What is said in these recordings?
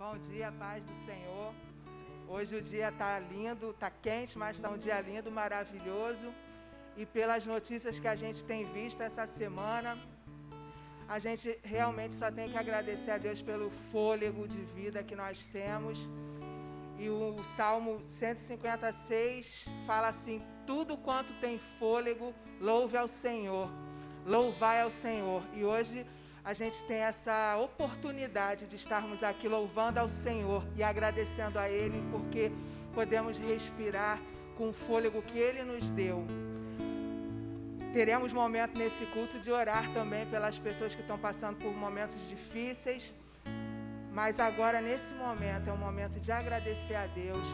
Bom dia, paz do Senhor. Hoje o dia está lindo, está quente, mas está um dia lindo, maravilhoso. E pelas notícias que a gente tem visto essa semana, a gente realmente só tem que agradecer a Deus pelo fôlego de vida que nós temos. E o Salmo 156 fala assim: tudo quanto tem fôlego, louve ao Senhor, louvai ao Senhor. E hoje a gente tem essa oportunidade de estarmos aqui louvando ao Senhor e agradecendo a Ele, porque podemos respirar com o fôlego que Ele nos deu. Teremos momento nesse culto de orar também pelas pessoas que estão passando por momentos difíceis, mas agora nesse momento é um momento de agradecer a Deus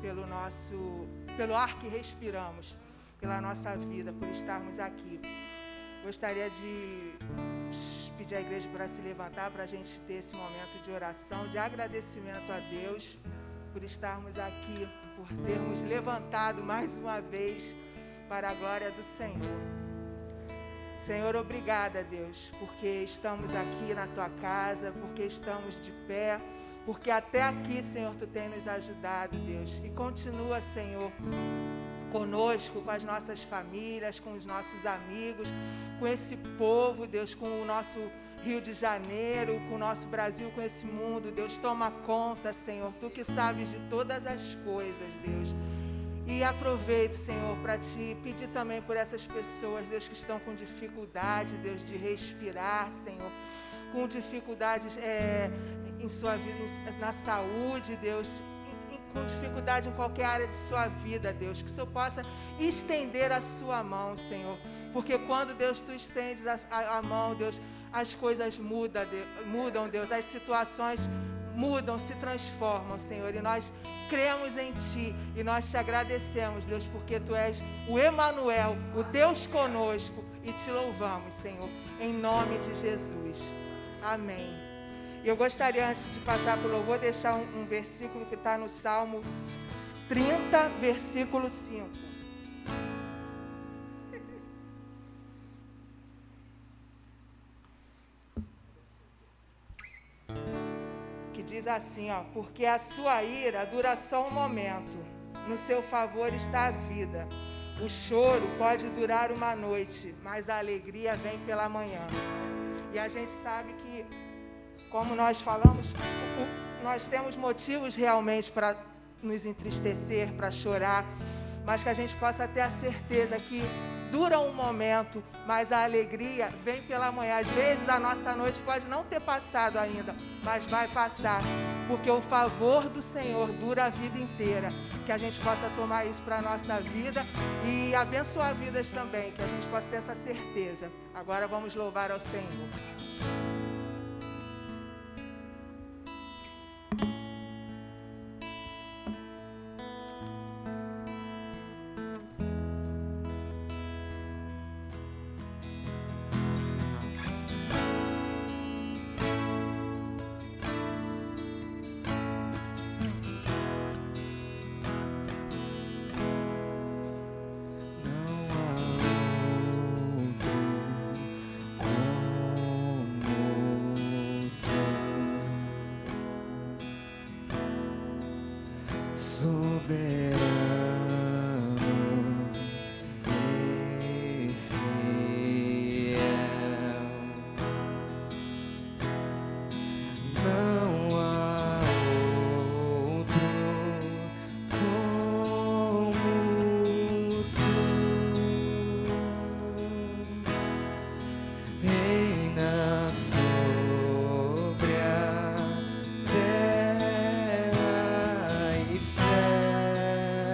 pelo ar que respiramos, pela nossa vida, por estarmos aqui. Gostaria de pedir à igreja para se levantar, para a gente ter esse momento de oração, de agradecimento a Deus por estarmos aqui, por termos levantado mais uma vez para a glória do Senhor. Senhor, obrigada, Deus, porque estamos aqui na Tua casa, porque estamos de pé, porque até aqui, Senhor, Tu tem nos ajudado, Deus, e continua, Senhor, conosco, com as nossas famílias, com os nossos amigos, com esse povo, Deus, com o nosso Rio de Janeiro, com o nosso Brasil, com esse mundo. Deus, toma conta, Senhor, Tu que sabes de todas as coisas, Deus. E aproveito, Senhor, para Te pedir também por essas pessoas, Deus, que estão com dificuldade, Deus, de respirar, Senhor, com dificuldades em sua vida, na saúde, Deus, com dificuldade em qualquer área de sua vida, Deus, que o Senhor possa estender a sua mão, Senhor, porque quando, Deus, Tu estendes a mão, Deus, as coisas mudam, Deus, as situações mudam, se transformam, Senhor, e nós cremos em Ti, e nós Te agradecemos, Deus, porque Tu és o Emanuel, o Deus conosco, e Te louvamos, Senhor, em nome de Jesus, amém. E eu gostaria, antes de passar para o louvor, deixar um versículo que está no Salmo 30, versículo 5. Que diz assim, ó: porque a sua ira dura só um momento, no seu favor está a vida. O choro pode durar uma noite, mas a alegria vem pela manhã. E a gente sabe que, como nós falamos, nós temos motivos realmente para nos entristecer, para chorar, mas que a gente possa ter a certeza que dura um momento, mas a alegria vem pela manhã. Às vezes a nossa noite pode não ter passado ainda, mas vai passar, porque o favor do Senhor dura a vida inteira. Que a gente possa tomar isso para a nossa vida e abençoar vidas também, que a gente possa ter essa certeza. Agora vamos louvar ao Senhor. Sobre a terra e céu.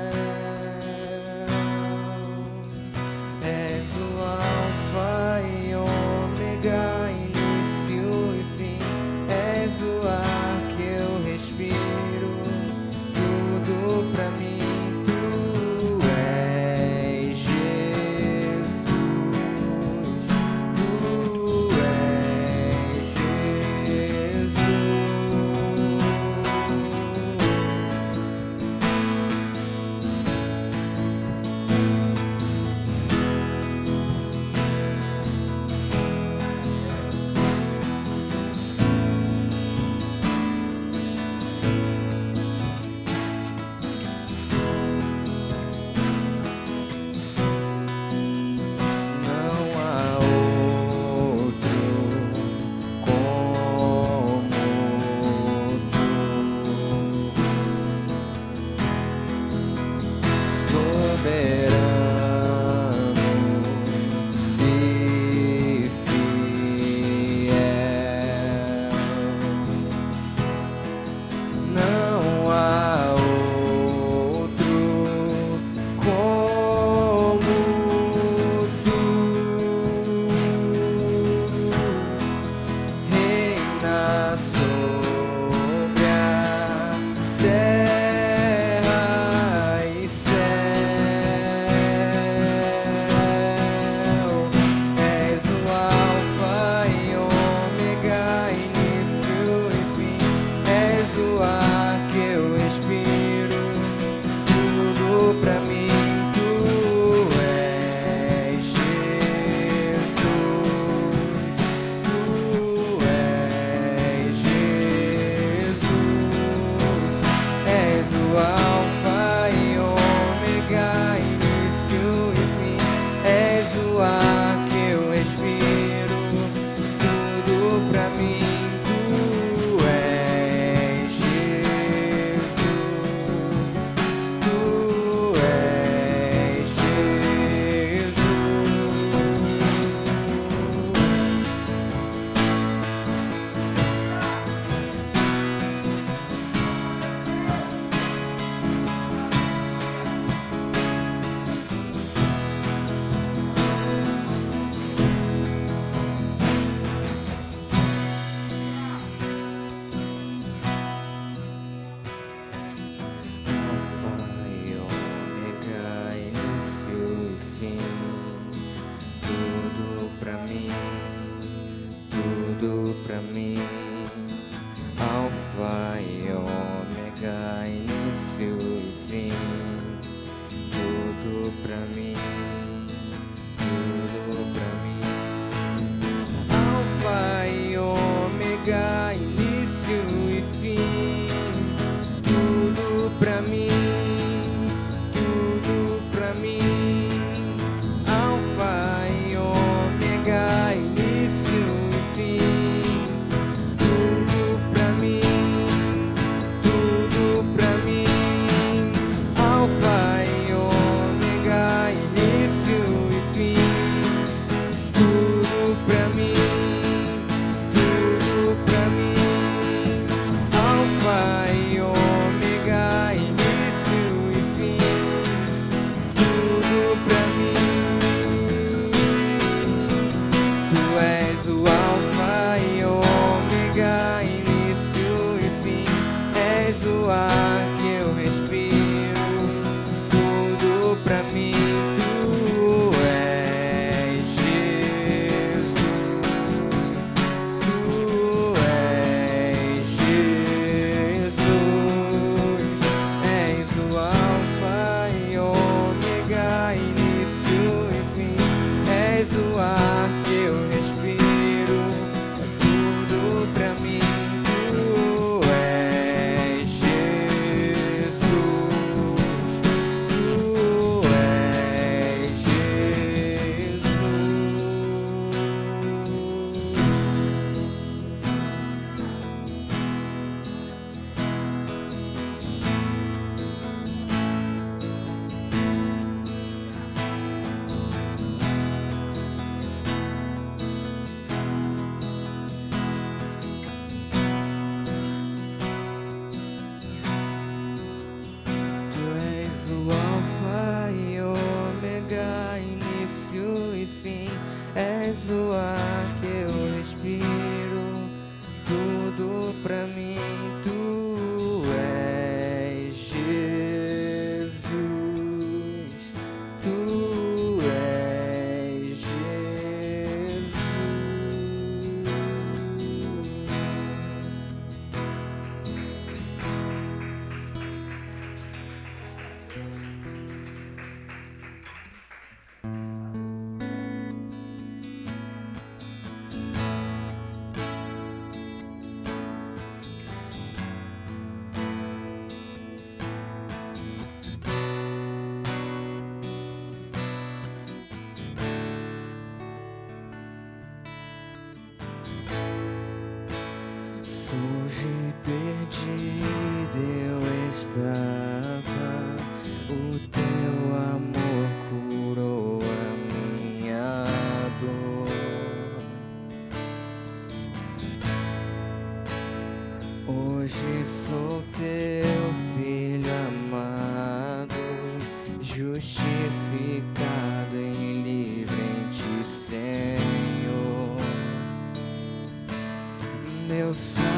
início e fim, tudo pra mim, tudo pra mim. Alfa e ômega, início e fim, tudo pra mim, tudo pra mim. Alfa e ômega, início e fim, tudo pra mim, tudo pra mim. Alfa e ômega, início e fim, tudo pra mim, tudo pra mim. Alfa e ômega, início e fim, tudo pra mim. Tu és o alfa e ômega, início e fim. És o ar que eu respiro, tudo pra mim. Tu és Jesus, tu és Jesus. És o alfa e ômega, início e fim. És o ar que eu respiro, tudo pra mim. Tu és Jesus, tu és Jesus. Tu és o alfa e ômega, início e fim. És o ar que eu respiro, tudo pra mim. Tu és Jesus, tu és Jesus. Sujo e perdido eu estava, o teu amor curou a minha dor. Hoje sou teu filho amado, justificado em livre em ti, Senhor. Meu Salvador,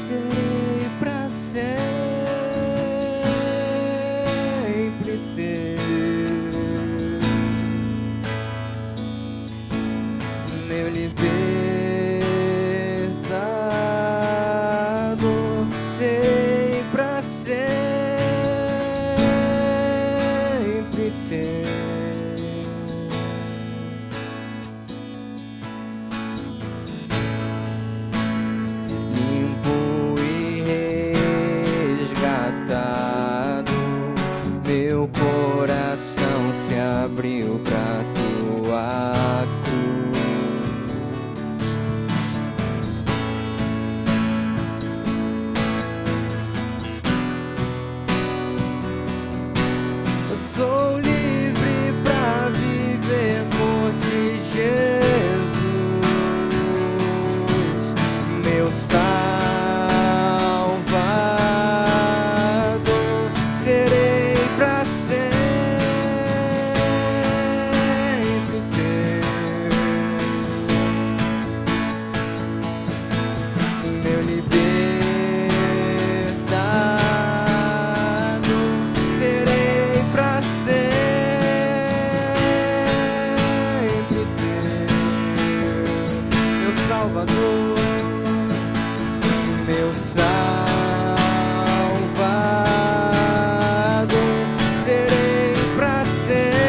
serei pra sempre teu. Meu libertador, serei pra sempre teu. Limpo e resgatado, meu coração se abriu pra tua cruz. Eu sou livre pra viver por ti, Jesus. Meu Salvador, serei pra sempre teu. Meu libertador, serei pra sempre teu. Meu Salvador, meu meu salvado, serei pra sempre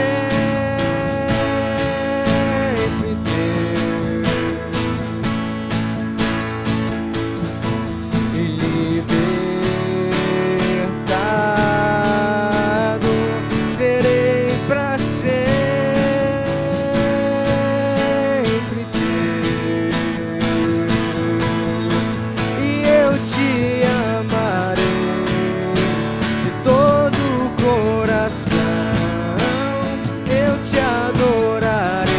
teu. Libertado, serei pra sempre teu. E eu te amarei de todo o coração, eu te adorarei,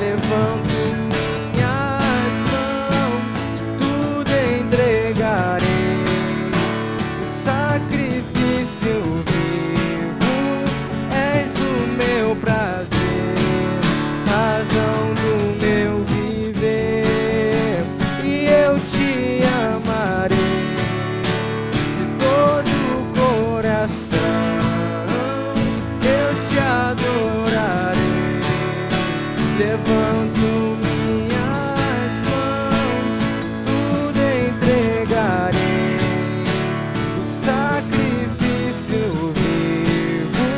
levanto minhas mãos, tudo entregarei. O sacrifício vivo, és o meu prazer, razão do meu viver. E eu te amarei de todo o coração, eu te adorarei, levanto minhas mãos, tudo entregarei. O sacrifício vivo,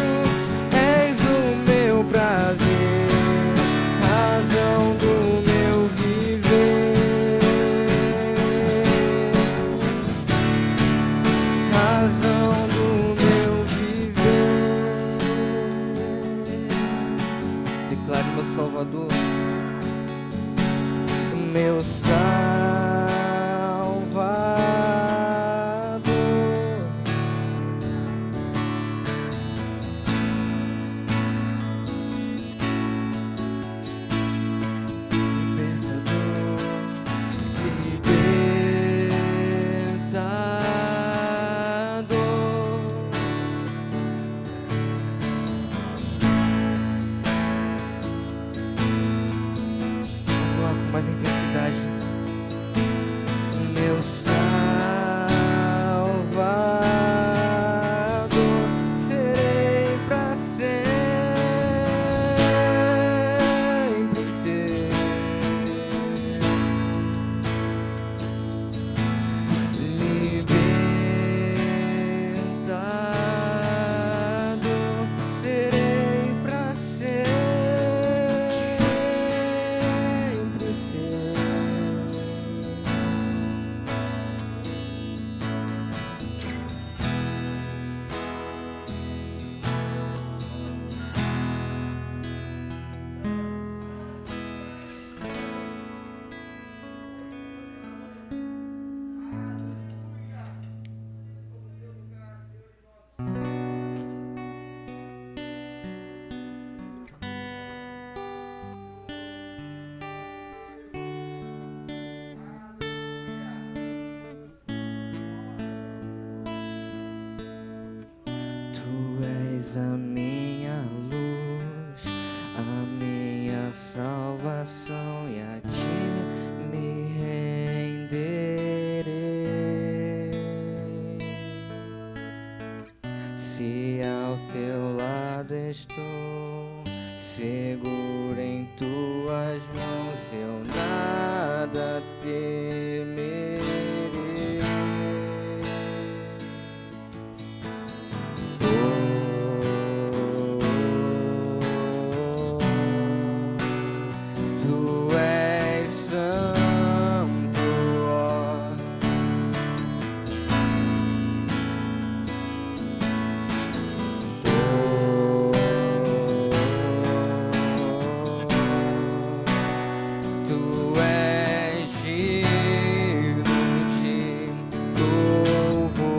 és o meu prazer, razão do meu viver, razão do meu viver. Declare meu Salvador, meu Salvador. Vamos lá com mais intensidade. Meu Salvador, serei pra sempre teu. Libertado, serei pra sempre teu. Tu és a minha luz, a minha salvação, e a ti me renderei. Se ao teu lado estou, seguro em tuas mãos, eu nada temerei. Tu és santo, ó. Tu és digno de louvor.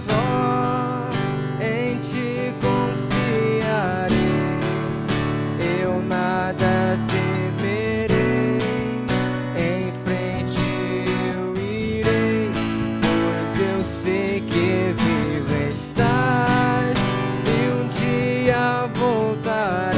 Só em ti confiarei, eu nada temerei. Em frente eu irei, pois eu sei que vivo estás e um dia voltarás.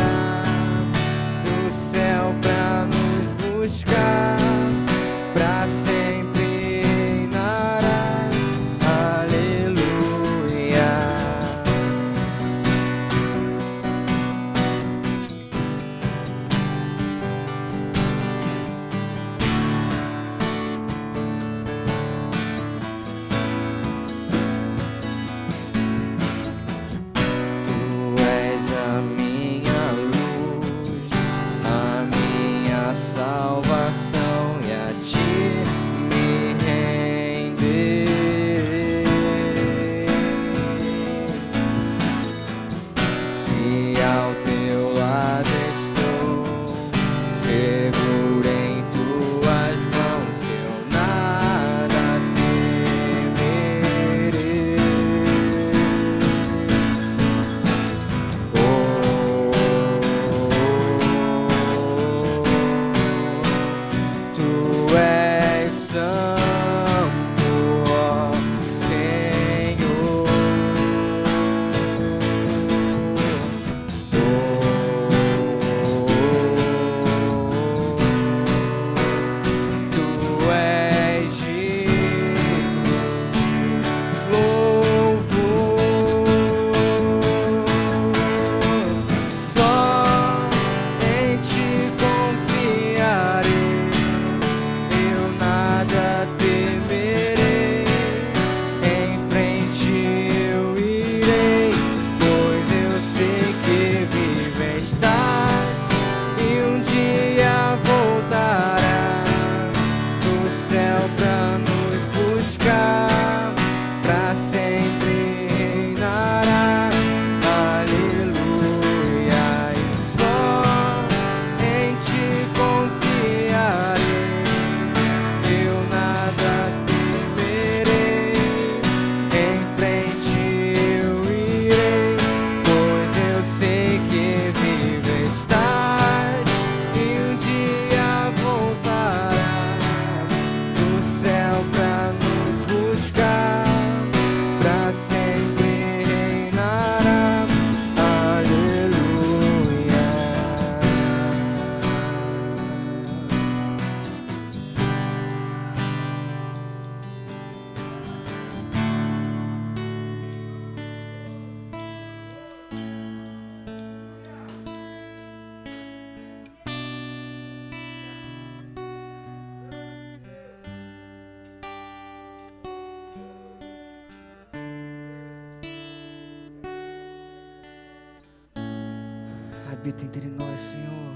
Habita entre nós, Senhor.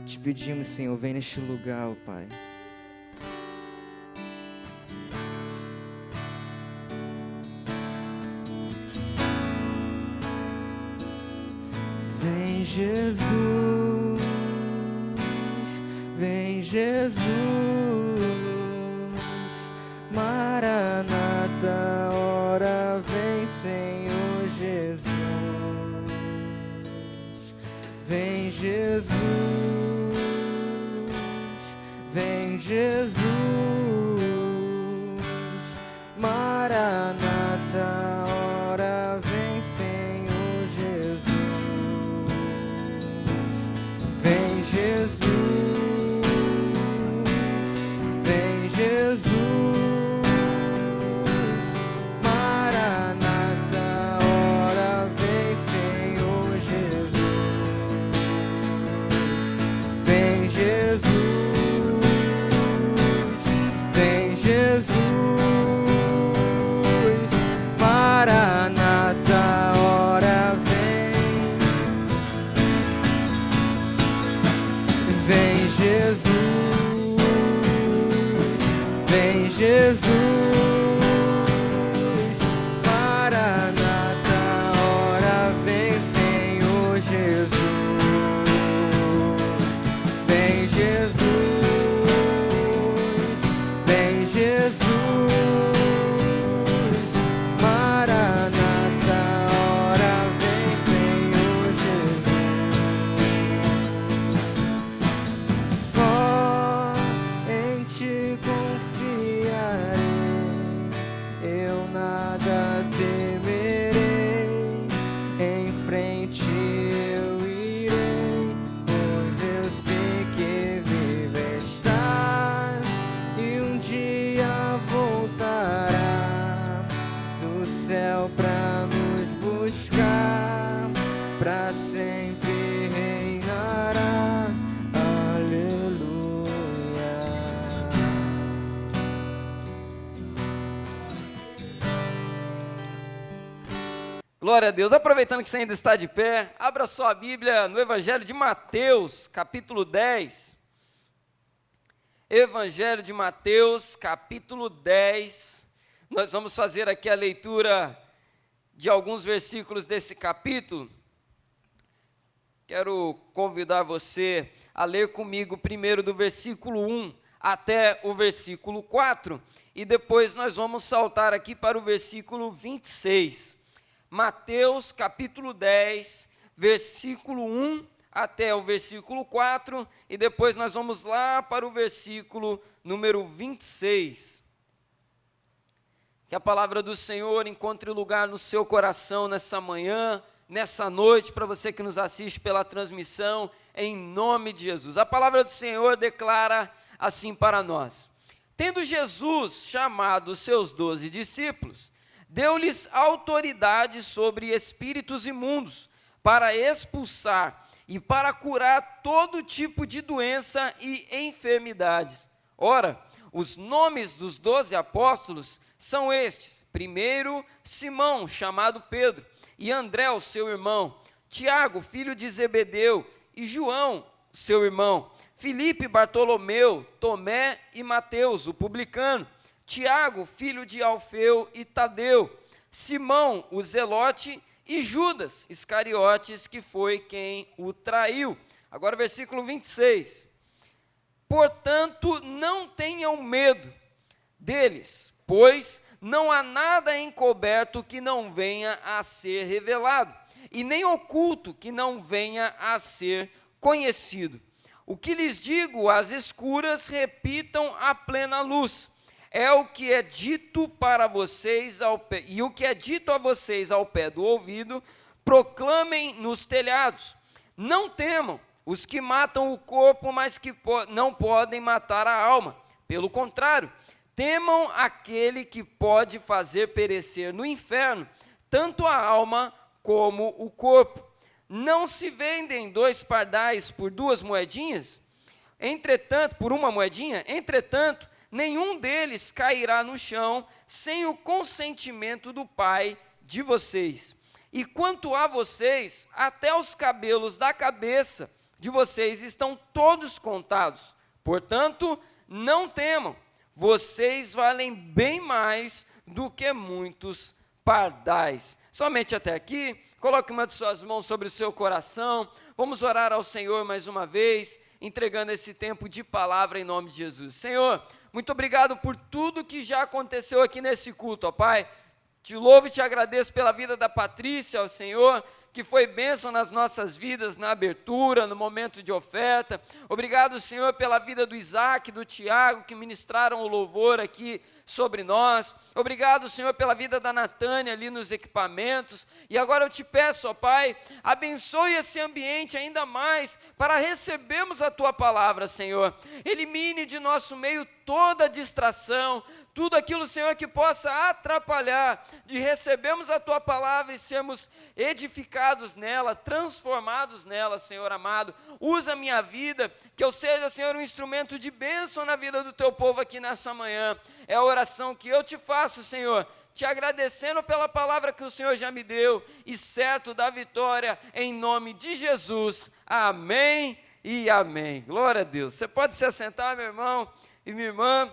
Te pedimos, Senhor, vem neste lugar, ó Pai. Vem Jesus, vem Jesus, Maranata, ora vem Senhor Jesus. Vem Jesus, vem Jesus, Maranata, ora vem Senhor Jesus. Vem Jesus, vem Jesus, Maranata, ora vem Senhor Jesus. Vem Jesus, vem Jesus, Maranata, ora vem. Vem Jesus, vem Jesus, Maranata, ora vem Senhor Jesus. Vem Jesus, vem Jesus, Maranata, ora vem Senhor Jesus. Só em Ti confiarei, eu nada temerei, em frente eu irei, pois eu sei que vive está e um dia voltará do céu pra nos buscar, pra sempre reinará. Aleluia. Glória a Deus. Aproveitando que você ainda está de pé, abra sua Bíblia no Evangelho de Mateus, capítulo 10. Evangelho de Mateus, capítulo 10. Nós vamos fazer aqui a leitura de alguns versículos desse capítulo. Quero convidar você a ler comigo primeiro do versículo 1 até o versículo 4, e depois nós vamos saltar aqui para o versículo 26. Mateus capítulo 10, versículo 1 até o versículo 4, e depois nós vamos lá para o versículo número 26. Que a palavra do Senhor encontre lugar no seu coração nessa manhã, nessa noite, para você que nos assiste pela transmissão, em nome de Jesus. A palavra do Senhor declara assim para nós: tendo Jesus chamado os seus 12 discípulos, deu-lhes autoridade sobre espíritos imundos, para expulsar e para curar todo tipo de doença e enfermidades. Ora, os nomes dos 12 apóstolos são estes: primeiro, Simão, chamado Pedro, e André, o seu irmão, Tiago, filho de Zebedeu, e João, seu irmão, Filipe, Bartolomeu, Tomé e Mateus, o publicano, Tiago, filho de Alfeu e Tadeu, Simão, o zelote, e Judas Iscariotes, que foi quem o traiu. Agora versículo 26. Portanto, não tenham medo deles, pois não há nada encoberto que não venha a ser revelado, e nem oculto que não venha a ser conhecido. O que lhes digo às escuras, repitam à plena luz. É o que é dito para vocês ao pé, e o que é dito a vocês ao pé do ouvido, proclamem nos telhados. Não temam os que matam o corpo, mas que não podem matar a alma. Pelo contrário, temam aquele que pode fazer perecer no inferno tanto a alma como o corpo. Não se vendem 2 pardais por 2 moedinhas? Entretanto, por 1 moedinha? Entretanto, nenhum deles cairá no chão sem o consentimento do Pai de vocês. E quanto a vocês, até os cabelos da cabeça de vocês estão todos contados. Portanto, não temam, vocês valem bem mais do que muitos pardais. Somente até aqui. Coloque uma de suas mãos sobre o seu coração. Vamos orar ao Senhor mais uma vez, entregando esse tempo de palavra em nome de Jesus. Senhor, muito obrigado por tudo que já aconteceu aqui nesse culto, ó Pai. Te louvo e te agradeço pela vida da Patrícia, ó Senhor, que foi bênção nas nossas vidas, na abertura, no momento de oferta. Obrigado, Senhor, pela vida do Isaac, do Tiago, que ministraram o louvor aqui sobre nós. Obrigado, Senhor, pela vida da Natânia ali nos equipamentos. E agora eu te peço, ó Pai, abençoe esse ambiente ainda mais para recebermos a Tua palavra, Senhor. Elimine de nosso meio toda distração, tudo aquilo, Senhor, que possa atrapalhar de recebermos a Tua palavra e sermos edificados nela, transformados nela, Senhor amado. Usa a minha vida, que eu seja, Senhor, um instrumento de bênção na vida do Teu povo aqui nessa manhã. É a oração que eu te faço, Senhor, te agradecendo pela palavra que o Senhor já me deu e certo da vitória em nome de Jesus. Amém e amém. Glória a Deus. Você pode se assentar, meu irmão e minha irmã.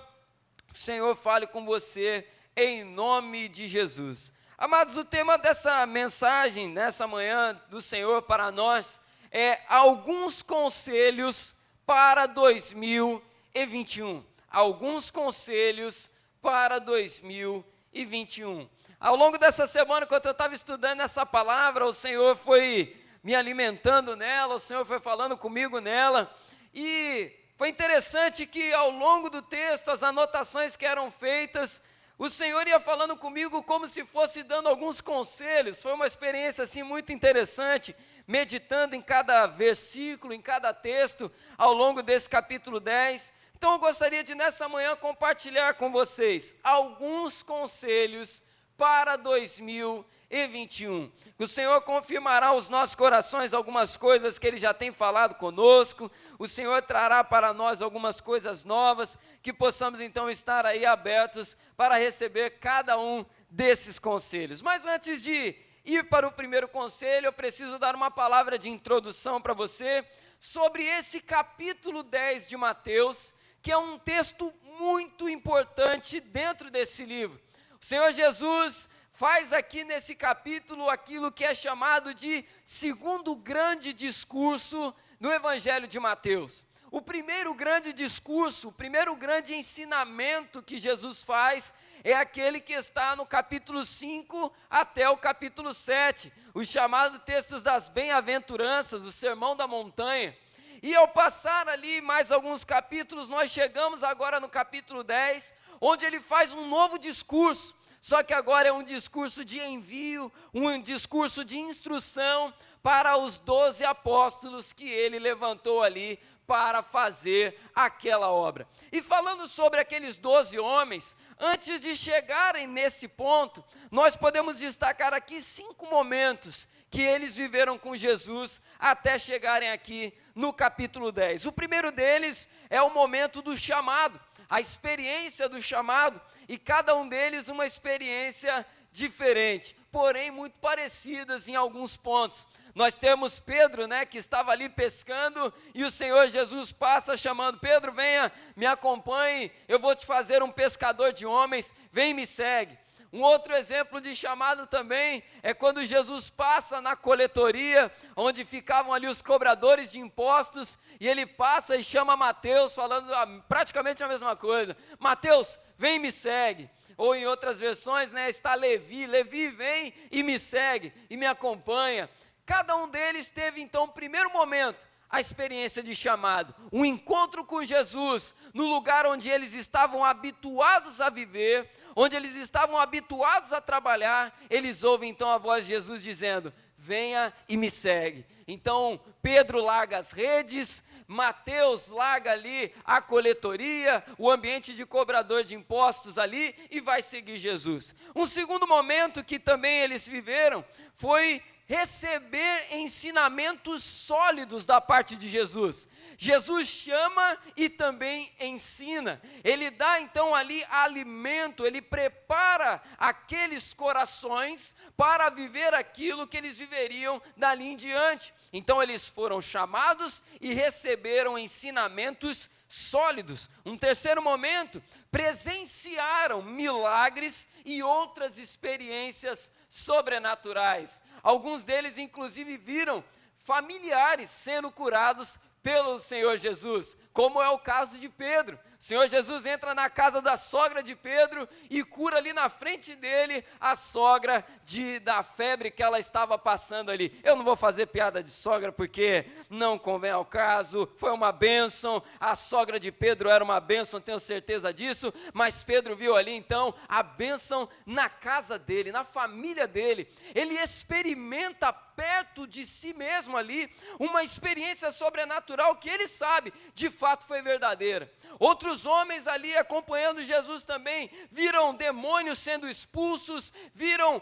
O Senhor fale com você em nome de Jesus. Amados, o tema dessa mensagem, nessa manhã do Senhor para nós, é alguns conselhos para 2021. Alguns conselhos para 2021. Ao longo dessa semana, quando eu estava estudando essa palavra, o Senhor foi me alimentando nela, o Senhor foi falando comigo nela, e foi interessante que ao longo do texto, as anotações que eram feitas, o Senhor ia falando comigo como se fosse dando alguns conselhos. Foi uma experiência assim muito interessante, meditando em cada versículo, em cada texto, ao longo desse capítulo 10. Então eu gostaria de nessa manhã compartilhar com vocês alguns conselhos para 2021. Que o Senhor confirmará aos nossos corações algumas coisas que Ele já tem falado conosco. O Senhor trará para nós algumas coisas novas, que possamos então estar aí abertos para receber cada um desses conselhos. Mas antes de ir para o primeiro conselho, eu preciso dar uma palavra de introdução para você sobre esse capítulo 10 de Mateus, que é um texto muito importante dentro desse livro. O Senhor Jesus faz aqui nesse capítulo aquilo que é chamado de segundo grande discurso no Evangelho de Mateus. O primeiro grande discurso, o primeiro grande ensinamento que Jesus faz é aquele que está no capítulo 5 até o capítulo 7, os chamados textos das bem-aventuranças, o Sermão da Montanha. E ao passar ali mais alguns capítulos, nós chegamos agora no capítulo 10, onde ele faz um novo discurso, só que agora é um discurso de envio, um discurso de instrução para os 12 apóstolos que ele levantou ali para fazer aquela obra. E falando sobre aqueles 12 homens, antes de chegarem nesse ponto, nós podemos destacar aqui 5 momentos que eles viveram com Jesus até chegarem aqui no capítulo 10. O primeiro deles é o momento do chamado, a experiência do chamado, e cada um deles uma experiência diferente, porém muito parecidas em alguns pontos. Nós temos Pedro, que estava ali pescando, e o Senhor Jesus passa chamando: Pedro, venha, me acompanhe, eu vou te fazer um pescador de homens, vem e me segue. Um outro exemplo de chamado também é quando Jesus passa na coletoria, onde ficavam ali os cobradores de impostos, e ele passa e chama Mateus, falando praticamente a mesma coisa: Mateus, vem e me segue. Ou em outras versões, está Levi, vem e me segue, e me acompanha. Cada um deles teve então, no primeiro momento, a experiência de chamado, um encontro com Jesus, no lugar onde eles estavam habituados a viver, onde eles estavam habituados a trabalhar. Eles ouvem então a voz de Jesus dizendo: venha e me segue. Então Pedro larga as redes, Mateus larga ali a coletoria, o ambiente de cobrador de impostos ali, e vai seguir Jesus. Um segundo momento que também eles viveram foi receber ensinamentos sólidos da parte de Jesus. Jesus chama e também ensina. Ele dá então ali alimento, ele prepara aqueles corações para viver aquilo que eles viveriam dali em diante. Então eles foram chamados e receberam ensinamentos sólidos. Um terceiro momento, presenciaram milagres e outras experiências sobrenaturais. Alguns deles inclusive viram familiares sendo curados pelo Senhor Jesus, como é o caso de Pedro. O Senhor Jesus entra na casa da sogra de Pedro e cura ali na frente dele a sogra da febre que ela estava passando ali. Eu não vou fazer piada de sogra porque não convém ao caso, foi uma bênção, a sogra de Pedro era uma bênção, tenho certeza disso, mas Pedro viu ali então a bênção na casa dele, na família dele. Ele experimenta perto de si mesmo ali uma experiência sobrenatural que ele sabe de fato foi verdadeira. Outros homens ali acompanhando Jesus também viram demônios sendo expulsos, viram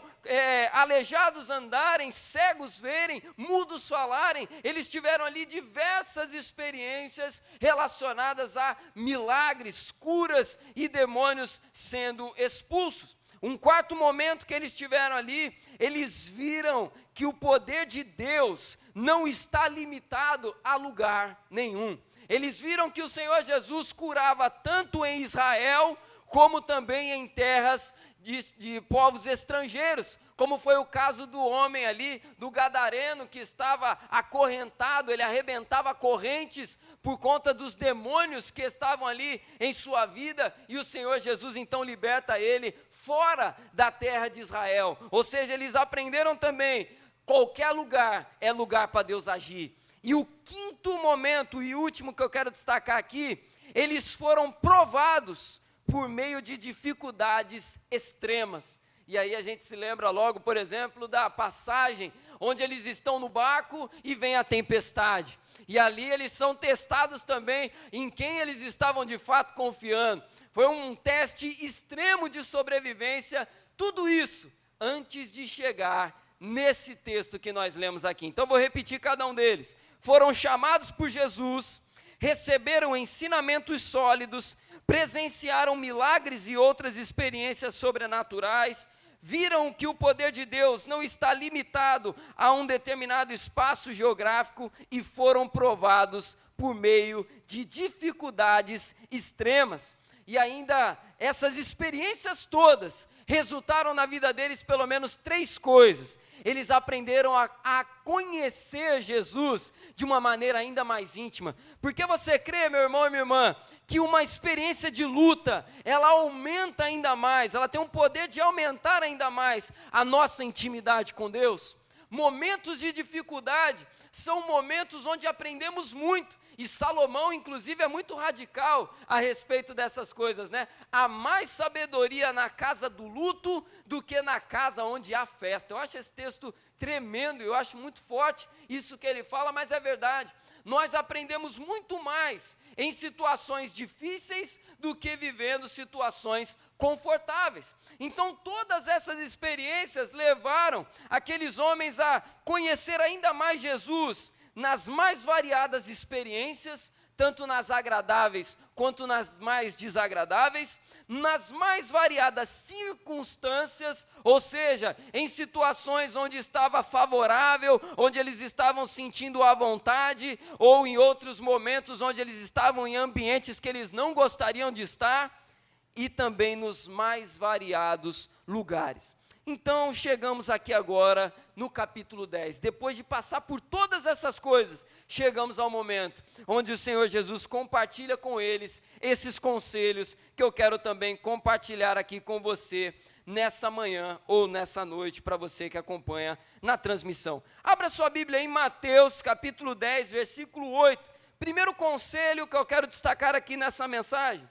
aleijados andarem, cegos verem, mudos falarem. Eles tiveram ali diversas experiências relacionadas a milagres, curas e demônios sendo expulsos. Um quarto momento que eles tiveram ali, eles viram que o poder de Deus não está limitado a lugar nenhum. Eles viram que o Senhor Jesus curava tanto em Israel, como também em terras de povos estrangeiros, como foi o caso do homem ali, do gadareno, que estava acorrentado, ele arrebentava correntes por conta dos demônios que estavam ali em sua vida, e o Senhor Jesus então liberta ele fora da terra de Israel. Ou seja, eles aprenderam também, qualquer lugar é lugar para Deus agir. E o quinto momento e último que eu quero destacar aqui, eles foram provados por meio de dificuldades extremas. E aí a gente se lembra logo, por exemplo, da passagem onde eles estão no barco e vem a tempestade. E ali eles são testados também em quem eles estavam de fato confiando. Foi um teste extremo de sobrevivência, tudo isso antes de chegar nesse texto que nós lemos aqui. Então vou repetir cada um deles. Foram chamados por Jesus, receberam ensinamentos sólidos, presenciaram milagres e outras experiências sobrenaturais, viram que o poder de Deus não está limitado a um determinado espaço geográfico e foram provados por meio de dificuldades extremas. E ainda essas experiências todas resultaram na vida deles pelo menos 3 coisas. Eles aprenderam a conhecer Jesus de uma maneira ainda mais íntima. Porque você crê, meu irmão e minha irmã, que uma experiência de luta, ela aumenta ainda mais, ela tem um poder de aumentar ainda mais a nossa intimidade com Deus? Momentos de dificuldade são momentos onde aprendemos muito. E Salomão, inclusive, é muito radical a respeito dessas coisas, né? Há mais sabedoria na casa do luto do que na casa onde há festa. Eu acho esse texto tremendo, eu acho muito forte isso que ele fala, mas é verdade. Nós aprendemos muito mais em situações difíceis do que vivendo situações confortáveis. Então, todas essas experiências levaram aqueles homens a conhecer ainda mais Jesus nas mais variadas experiências, tanto nas agradáveis quanto nas mais desagradáveis, nas mais variadas circunstâncias, ou seja, em situações onde estava favorável, onde eles estavam sentindo à vontade, ou em outros momentos onde eles estavam em ambientes que eles não gostariam de estar, e também nos mais variados lugares. Então, chegamos aqui agora no capítulo 10. Depois de passar por todas essas coisas, chegamos ao momento onde o Senhor Jesus compartilha com eles esses conselhos que eu quero também compartilhar aqui com você nessa manhã ou nessa noite, para você que acompanha na transmissão. Abra sua Bíblia em Mateus, capítulo 10, versículo 8. Primeiro conselho que eu quero destacar aqui nessa mensagem.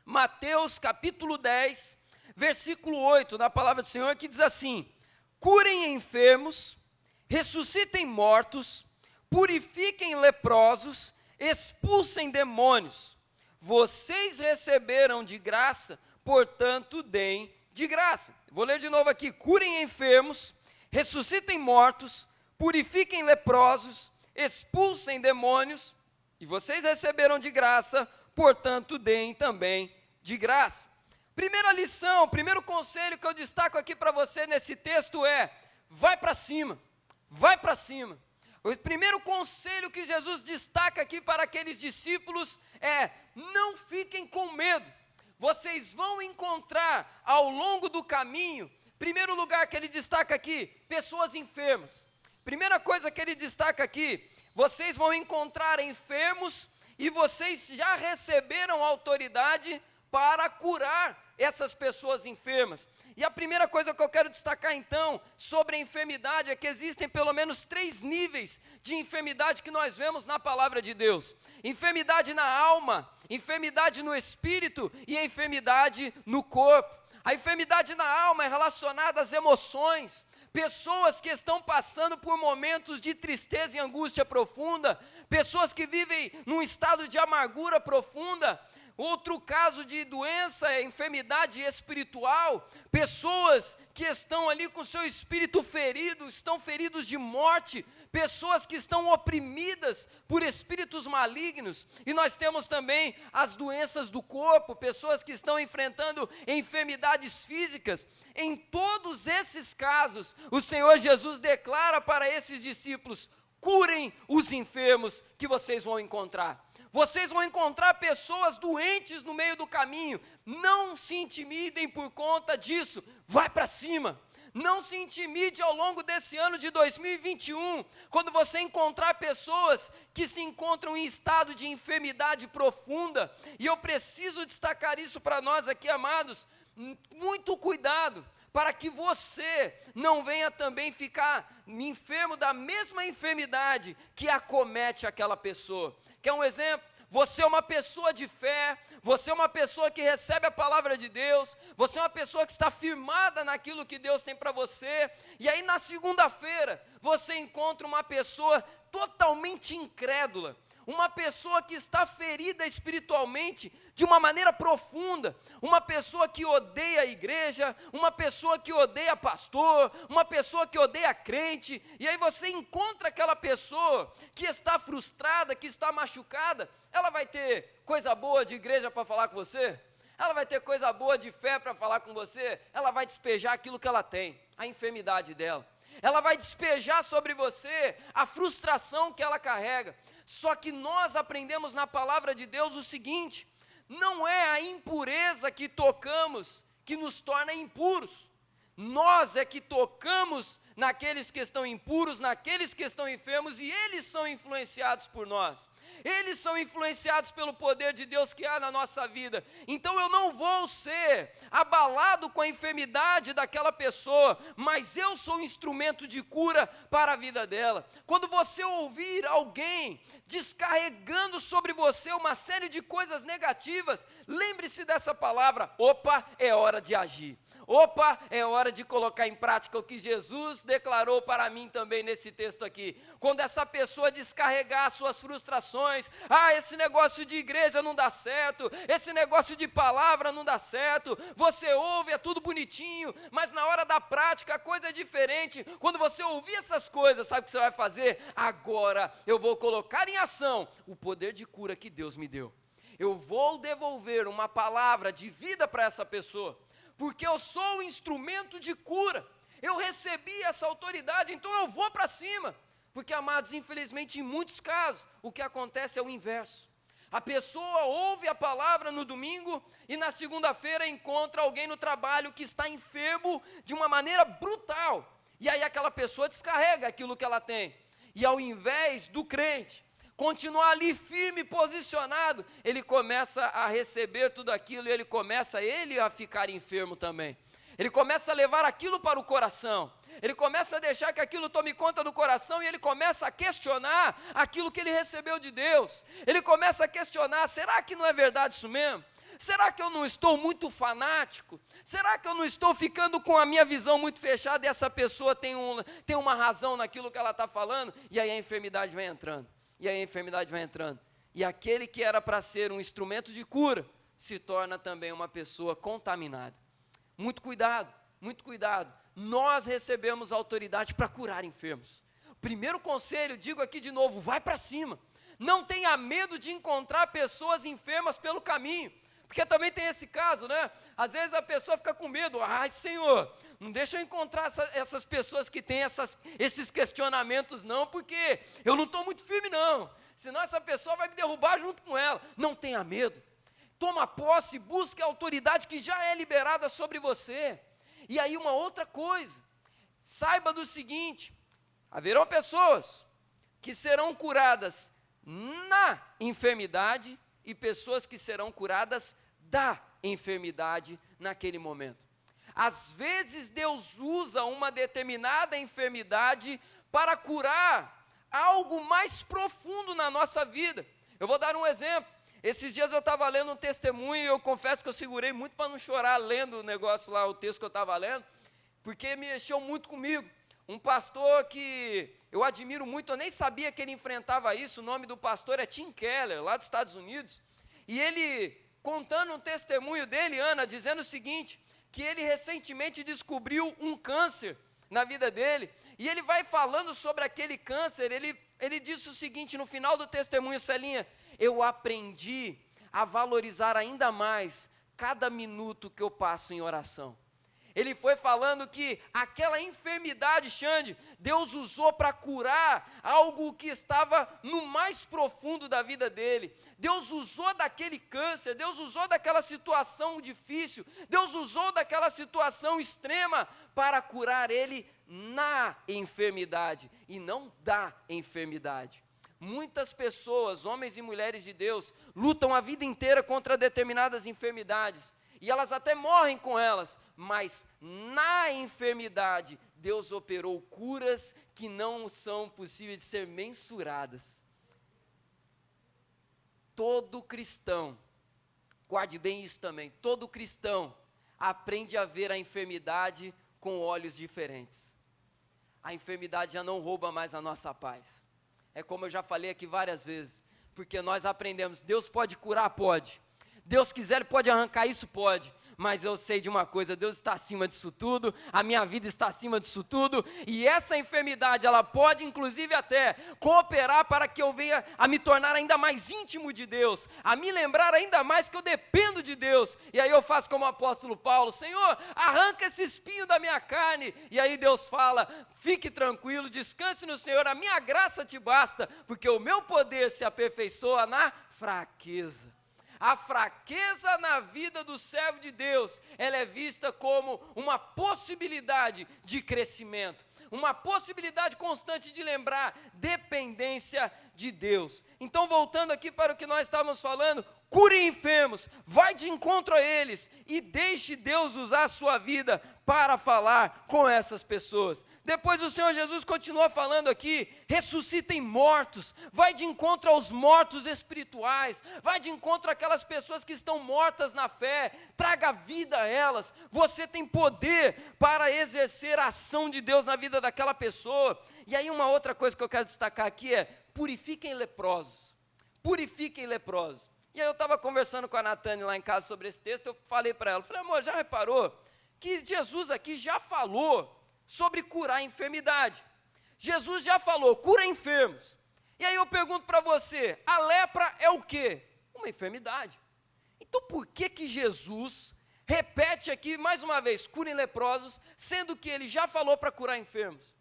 Mateus, capítulo 10, versículo 8, da palavra do Senhor, que diz assim: curem enfermos, ressuscitem mortos, purifiquem leprosos, expulsem demônios. Vocês receberam de graça, portanto, deem de graça. Vou ler de novo aqui: curem enfermos, ressuscitem mortos, purifiquem leprosos, expulsem demônios, e vocês receberam de graça, portanto deem também de graça. Primeira lição, primeiro conselho que eu destaco aqui para você nesse texto é: vai para cima, vai para cima. O primeiro conselho que Jesus destaca aqui para aqueles discípulos é: não fiquem com medo. Vocês vão encontrar ao longo do caminho, primeiro lugar que ele destaca aqui, pessoas enfermas. Primeira coisa que ele destaca aqui: vocês vão encontrar enfermos e vocês já receberam autoridade para curar essas pessoas enfermas. E a primeira coisa que eu quero destacar então sobre a enfermidade é que existem pelo menos 3 níveis de enfermidade que nós vemos na palavra de Deus: enfermidade na alma, enfermidade no espírito e enfermidade no corpo. A enfermidade na alma é relacionada às emoções. Pessoas que estão passando por momentos de tristeza e angústia profunda, pessoas que vivem num estado de amargura profunda. Outro caso de doença é enfermidade espiritual, pessoas que estão ali com seu espírito ferido, estão feridos de morte, pessoas que estão oprimidas por espíritos malignos. E nós temos também as doenças do corpo, pessoas que estão enfrentando enfermidades físicas. Em todos esses casos, o Senhor Jesus declara para esses discípulos: curem os enfermos que vocês vão encontrar. Vocês vão encontrar pessoas doentes no meio do caminho. Não se intimidem por conta disso. Vai para cima. Não se intimide ao longo desse ano de 2021, quando você encontrar pessoas que se encontram em estado de enfermidade profunda. E eu preciso destacar isso para nós aqui, amados. Muito cuidado, para que você não venha também ficar enfermo da mesma enfermidade que acomete aquela pessoa. Quer um exemplo? Você é uma pessoa de fé, você é uma pessoa que recebe a palavra de Deus, você é uma pessoa que está firmada naquilo que Deus tem para você, e aí na segunda-feira você encontra uma pessoa totalmente incrédula, uma pessoa que está ferida espiritualmente de uma maneira profunda, uma pessoa que odeia a igreja, uma pessoa que odeia pastor, uma pessoa que odeia crente, e aí você encontra aquela pessoa que está frustrada, que está machucada. Ela vai ter coisa boa de igreja para falar com você? Ela vai ter coisa boa de fé para falar com você? Ela vai despejar aquilo que ela tem, a enfermidade dela. Ela vai despejar sobre você a frustração que ela carrega. Só que nós aprendemos na palavra de Deus o seguinte: não é a impureza que tocamos que nos torna impuros. Nós é que tocamos naqueles que estão impuros, naqueles que estão enfermos, e eles são influenciados por nós. Eles são influenciados pelo poder de Deus que há na nossa vida. Então eu não vou ser abalado com a enfermidade daquela pessoa, mas eu sou um instrumento de cura para a vida dela. Quando você ouvir alguém descarregando sobre você uma série de coisas negativas, lembre-se dessa palavra: opa, é hora de agir. Opa, é hora de colocar em prática o que Jesus declarou para mim também nesse texto aqui. Quando essa pessoa descarregar suas frustrações: esse negócio de igreja não dá certo, esse negócio de palavra não dá certo, você ouve, é tudo bonitinho, mas na hora da prática a coisa é diferente. Quando você ouvir essas coisas, sabe o que você vai fazer? Agora eu vou colocar em ação o poder de cura que Deus me deu. Eu vou devolver uma palavra de vida para essa pessoa, porque eu sou um instrumento de cura, eu recebi essa autoridade, então eu vou para cima. Porque, amados, infelizmente em muitos casos, o que acontece é o inverso. A pessoa ouve a palavra no domingo e na segunda-feira encontra alguém no trabalho que está enfermo de uma maneira brutal, e aí aquela pessoa descarrega aquilo que ela tem, e ao invés do crente continuar ali firme, posicionado, ele começa a receber tudo aquilo, e ele começa a ficar enfermo também. Ele começa a levar aquilo para o coração, ele começa a deixar que aquilo tome conta do coração, e ele começa a questionar aquilo que ele recebeu de Deus. Ele começa a questionar: será que não é verdade isso mesmo? Será que eu não estou muito fanático? Será que eu não estou ficando com a minha visão muito fechada, e essa pessoa tem uma razão naquilo que ela está falando? E aí a enfermidade vai entrando. E aquele que era para ser um instrumento de cura se torna também uma pessoa contaminada. muito cuidado, muito cuidado. Nós recebemos autoridade para curar enfermos. Primeiro conselho, digo aqui de novo, vai para cima. Não tenha medo de encontrar pessoas enfermas pelo caminho, porque também tem esse caso, né? Às vezes a pessoa fica com medo, ai Senhor, não deixa eu encontrar essas pessoas que têm esses questionamentos não, porque eu não estou muito firme não, senão essa pessoa vai me derrubar junto com ela. Não tenha medo, toma posse, busque a autoridade que já é liberada sobre você. E aí uma outra coisa, saiba do seguinte, haverão pessoas que serão curadas na enfermidade e pessoas que serão curadas da enfermidade naquele momento. Às vezes Deus usa uma determinada enfermidade para curar algo mais profundo na nossa vida. Eu vou dar um exemplo. Esses dias eu estava lendo um testemunho e eu confesso que eu segurei muito para não chorar lendo o negócio lá, o texto que eu estava lendo, porque mexeu muito comigo. Um pastor que eu admiro muito, eu nem sabia que ele enfrentava isso, o nome do pastor é Tim Keller, lá dos Estados Unidos, e ele contando um testemunho dele, Ana, dizendo o seguinte, que ele recentemente descobriu um câncer na vida dele, e ele vai falando sobre aquele câncer, ele disse o seguinte, no final do testemunho, Celinha, eu aprendi a valorizar ainda mais cada minuto que eu passo em oração. Ele foi falando que aquela enfermidade, Xande, Deus usou para curar algo que estava no mais profundo da vida dele. Deus usou daquele câncer, Deus usou daquela situação difícil, Deus usou daquela situação extrema para curar ele na enfermidade e não da enfermidade. Muitas pessoas, homens e mulheres de Deus, lutam a vida inteira contra determinadas enfermidades. E elas até morrem com elas, mas na enfermidade, Deus operou curas que não são possíveis de ser mensuradas. Todo cristão, guarde bem isso também, todo cristão aprende a ver a enfermidade com olhos diferentes. A enfermidade já não rouba mais a nossa paz. É como eu já falei aqui várias vezes, porque nós aprendemos, Deus pode curar? Pode. Deus quiser, Ele pode arrancar isso? Pode, mas eu sei de uma coisa, Deus está acima disso tudo, a minha vida está acima disso tudo, e essa enfermidade, ela pode inclusive até cooperar para que eu venha a me tornar ainda mais íntimo de Deus, a me lembrar ainda mais que eu dependo de Deus, e aí eu faço como o apóstolo Paulo, Senhor, arranca esse espinho da minha carne, e aí Deus fala, fique tranquilo, descanse no Senhor, a minha graça te basta, porque o meu poder se aperfeiçoa na fraqueza. A fraqueza na vida do servo de Deus, ela é vista como uma possibilidade de crescimento, uma possibilidade constante de lembrar dependência de Deus. Então, voltando aqui para o que nós estávamos falando, cure enfermos, vai de encontro a eles e deixe Deus usar a sua vida para falar com essas pessoas. Depois o Senhor Jesus continua falando aqui, ressuscitem mortos, vai de encontro aos mortos espirituais, vai de encontro àquelas pessoas que estão mortas na fé, traga vida a elas, você tem poder para exercer a ação de Deus na vida daquela pessoa. E aí uma outra coisa que eu quero destacar aqui é, purifiquem leprosos, purifiquem leprosos. E aí eu estava conversando com a Natane lá em casa sobre esse texto, eu falei para ela, falei, amor, já reparou que Jesus aqui já falou sobre curar a enfermidade? Jesus já falou, cura enfermos. E aí eu pergunto para você, a lepra é o quê? Uma enfermidade. Então por que Jesus repete aqui mais uma vez, curem leprosos, sendo que ele já falou para curar enfermos?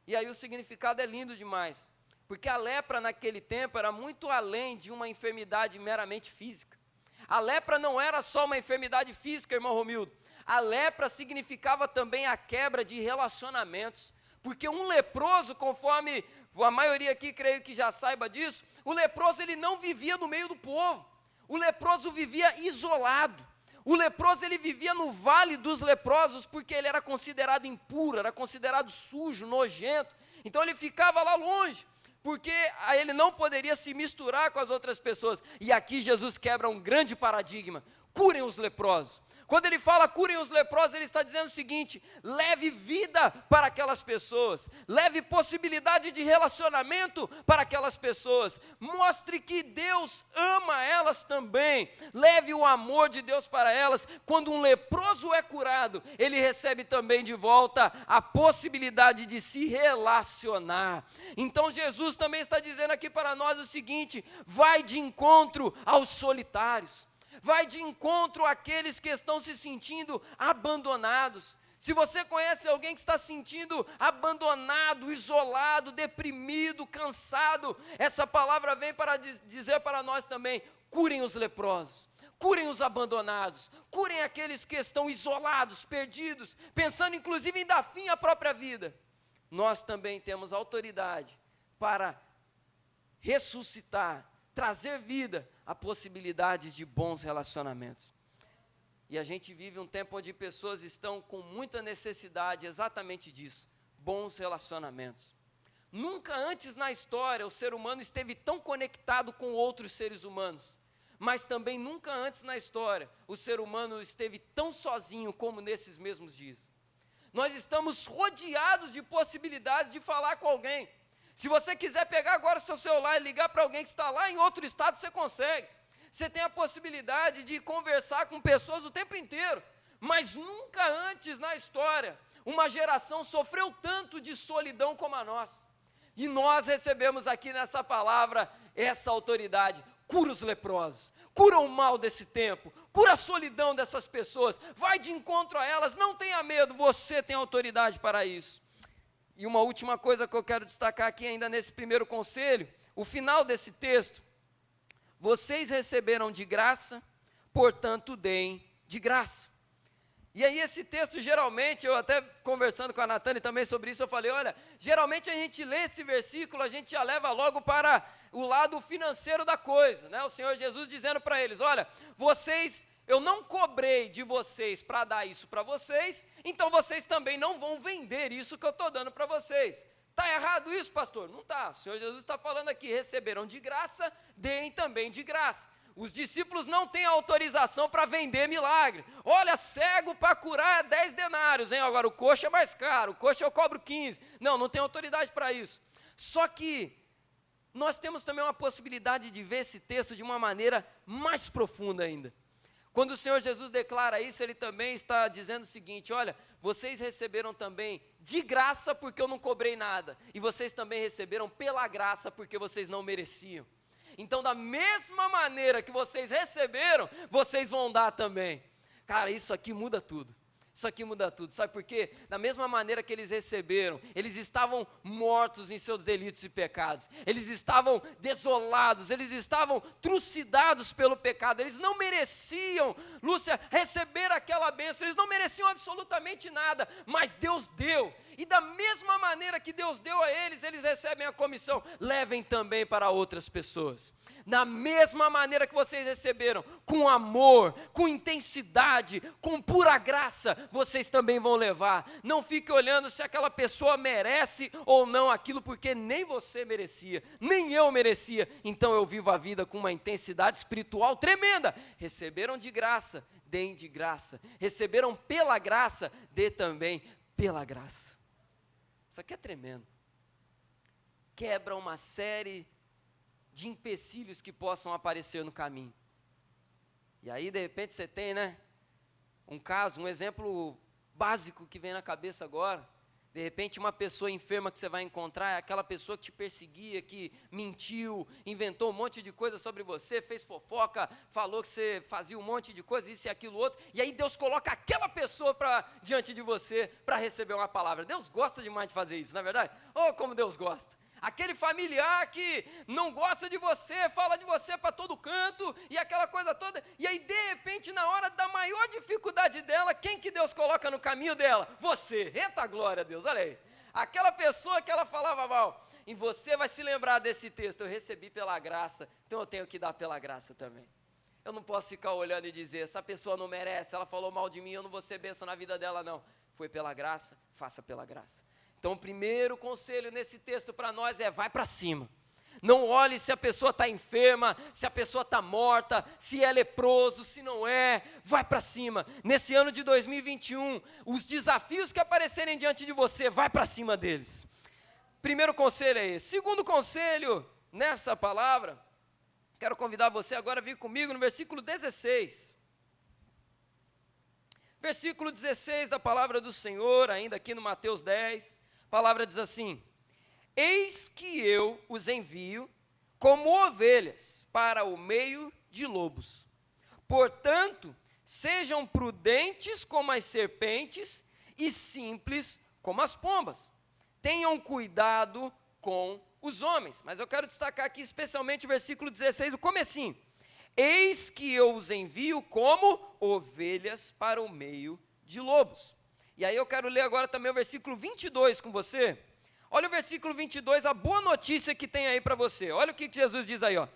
E aí o significado é lindo demais. Porque a lepra naquele tempo era muito além de uma enfermidade meramente física. A lepra não era só uma enfermidade física, irmão Romildo. A lepra significava também a quebra de relacionamentos. Porque um leproso, conforme a maioria aqui creio que já saiba disso, o leproso ele não vivia no meio do povo. O leproso vivia isolado. O leproso ele vivia no vale dos leprosos porque ele era considerado impuro, era considerado sujo, nojento. Então ele ficava lá longe, porque ele não poderia se misturar com as outras pessoas. E aqui Jesus quebra um grande paradigma. Curem os leprosos. Quando ele fala curem os leprosos, ele está dizendo o seguinte: leve vida para aquelas pessoas, leve possibilidade de relacionamento para aquelas pessoas, mostre que Deus ama elas também, leve o amor de Deus para elas. Quando um leproso é curado, ele recebe também de volta a possibilidade de se relacionar. Então Jesus também está dizendo aqui para nós o seguinte: vai de encontro aos solitários, vai de encontro àqueles que estão se sentindo abandonados. Se você conhece alguém que está se sentindo abandonado, isolado, deprimido, cansado, essa palavra vem para dizer para nós também: curem os leprosos, curem os abandonados, curem aqueles que estão isolados, perdidos, pensando inclusive em dar fim à própria vida. Nós também temos autoridade para ressuscitar, trazer vida a possibilidades de bons relacionamentos. E a gente vive um tempo onde pessoas estão com muita necessidade exatamente disso, bons relacionamentos. Nunca antes na história o ser humano esteve tão conectado com outros seres humanos, mas também nunca antes na história o ser humano esteve tão sozinho como nesses mesmos dias. Nós estamos rodeados de possibilidades de falar com alguém. Se você quiser pegar agora o seu celular e ligar para alguém que está lá em outro estado, você consegue. Você tem a possibilidade de conversar com pessoas o tempo inteiro, mas nunca antes na história uma geração sofreu tanto de solidão como a nossa. E nós recebemos aqui nessa palavra essa autoridade: cura os leprosos, cura o mal desse tempo, cura a solidão dessas pessoas, vai de encontro a elas, não tenha medo, você tem autoridade para isso. E uma última coisa que eu quero destacar aqui ainda nesse primeiro conselho, o final desse texto: vocês receberam de graça, portanto deem de graça. E aí esse texto geralmente, eu até conversando com a Natane também sobre isso, eu falei: olha, geralmente a gente lê esse versículo, a gente já leva logo para o lado financeiro da coisa, né? O Senhor Jesus dizendo para eles: olha, eu não cobrei de vocês para dar isso para vocês, então vocês também não vão vender isso que eu estou dando para vocês. Está errado isso, pastor? Não está. O Senhor Jesus está falando aqui: receberam de graça, deem também de graça. Os discípulos não têm autorização para vender milagre. Olha, cego para curar é 10 denários, hein? Agora o coxo é mais caro, o coxo eu cobro 15. Não tem autoridade para isso. Só que nós temos também uma possibilidade de ver esse texto de uma maneira mais profunda ainda. Quando o Senhor Jesus declara isso, Ele também está dizendo o seguinte: olha, vocês receberam também de graça porque eu não cobrei nada, e vocês também receberam pela graça porque vocês não mereciam. Então, da mesma maneira que vocês receberam, vocês vão dar também. Cara, isso aqui muda tudo. Isso aqui muda tudo, sabe por quê? Da mesma maneira que eles receberam, eles estavam mortos em seus delitos e pecados, eles estavam desolados, eles estavam trucidados pelo pecado, eles não mereciam, Lúcia, receber aquela bênção, eles não mereciam absolutamente nada, mas Deus deu, e da mesma maneira que Deus deu a eles, eles recebem a comissão: levem também para outras pessoas. Da mesma maneira que vocês receberam, com amor, com intensidade, com pura graça, vocês também vão levar. Não fique olhando se aquela pessoa merece ou não aquilo, porque nem você merecia, nem eu merecia. Então eu vivo a vida com uma intensidade espiritual tremenda. Receberam de graça, deem de graça. Receberam pela graça, dê também pela graça. Isso aqui é tremendo. Quebra uma série de empecilhos que possam aparecer no caminho. E aí, de repente, você tem, um exemplo básico que vem na cabeça agora. De repente, uma pessoa enferma que você vai encontrar é aquela pessoa que te perseguia, que mentiu, inventou um monte de coisa sobre você, fez fofoca, falou que você fazia um monte de coisa, isso e aquilo outro, e aí Deus coloca aquela pessoa diante de você para receber uma palavra. Deus gosta demais de fazer isso, não é verdade? Oh, como Deus gosta. Aquele familiar que não gosta de você, fala de você para todo canto, e aquela coisa toda, e aí de repente na hora da maior dificuldade dela, quem que Deus coloca no caminho dela? Você. Eita glória a Deus, olha aí. Aquela pessoa que ela falava mal, e você vai se lembrar desse texto: eu recebi pela graça, então eu tenho que dar pela graça também. Eu não posso ficar olhando e dizer: essa pessoa não merece, ela falou mal de mim, eu não vou ser bênção na vida dela, não. Foi pela graça, faça pela graça. Então, o primeiro conselho nesse texto para nós é: vai para cima. Não olhe se a pessoa está enferma, se a pessoa está morta, se é leproso, se não é. Vai para cima. Nesse ano de 2021, os desafios que aparecerem diante de você, vai para cima deles. Primeiro conselho é esse. Segundo conselho, nessa palavra, quero convidar você agora a vir comigo no versículo 16. Versículo 16 da palavra do Senhor, ainda aqui no Mateus 10, a palavra diz assim: eis que eu os envio como ovelhas para o meio de lobos. Portanto, sejam prudentes como as serpentes e simples como as pombas. Tenham cuidado com os homens. Mas eu quero destacar aqui especialmente o versículo 16, o comecinho. Eis que eu os envio como ovelhas para o meio de lobos. E aí eu quero ler agora também o versículo 22 com você. Olha o versículo 22, a boa notícia que tem aí para você. Olha o que Jesus diz aí, ó.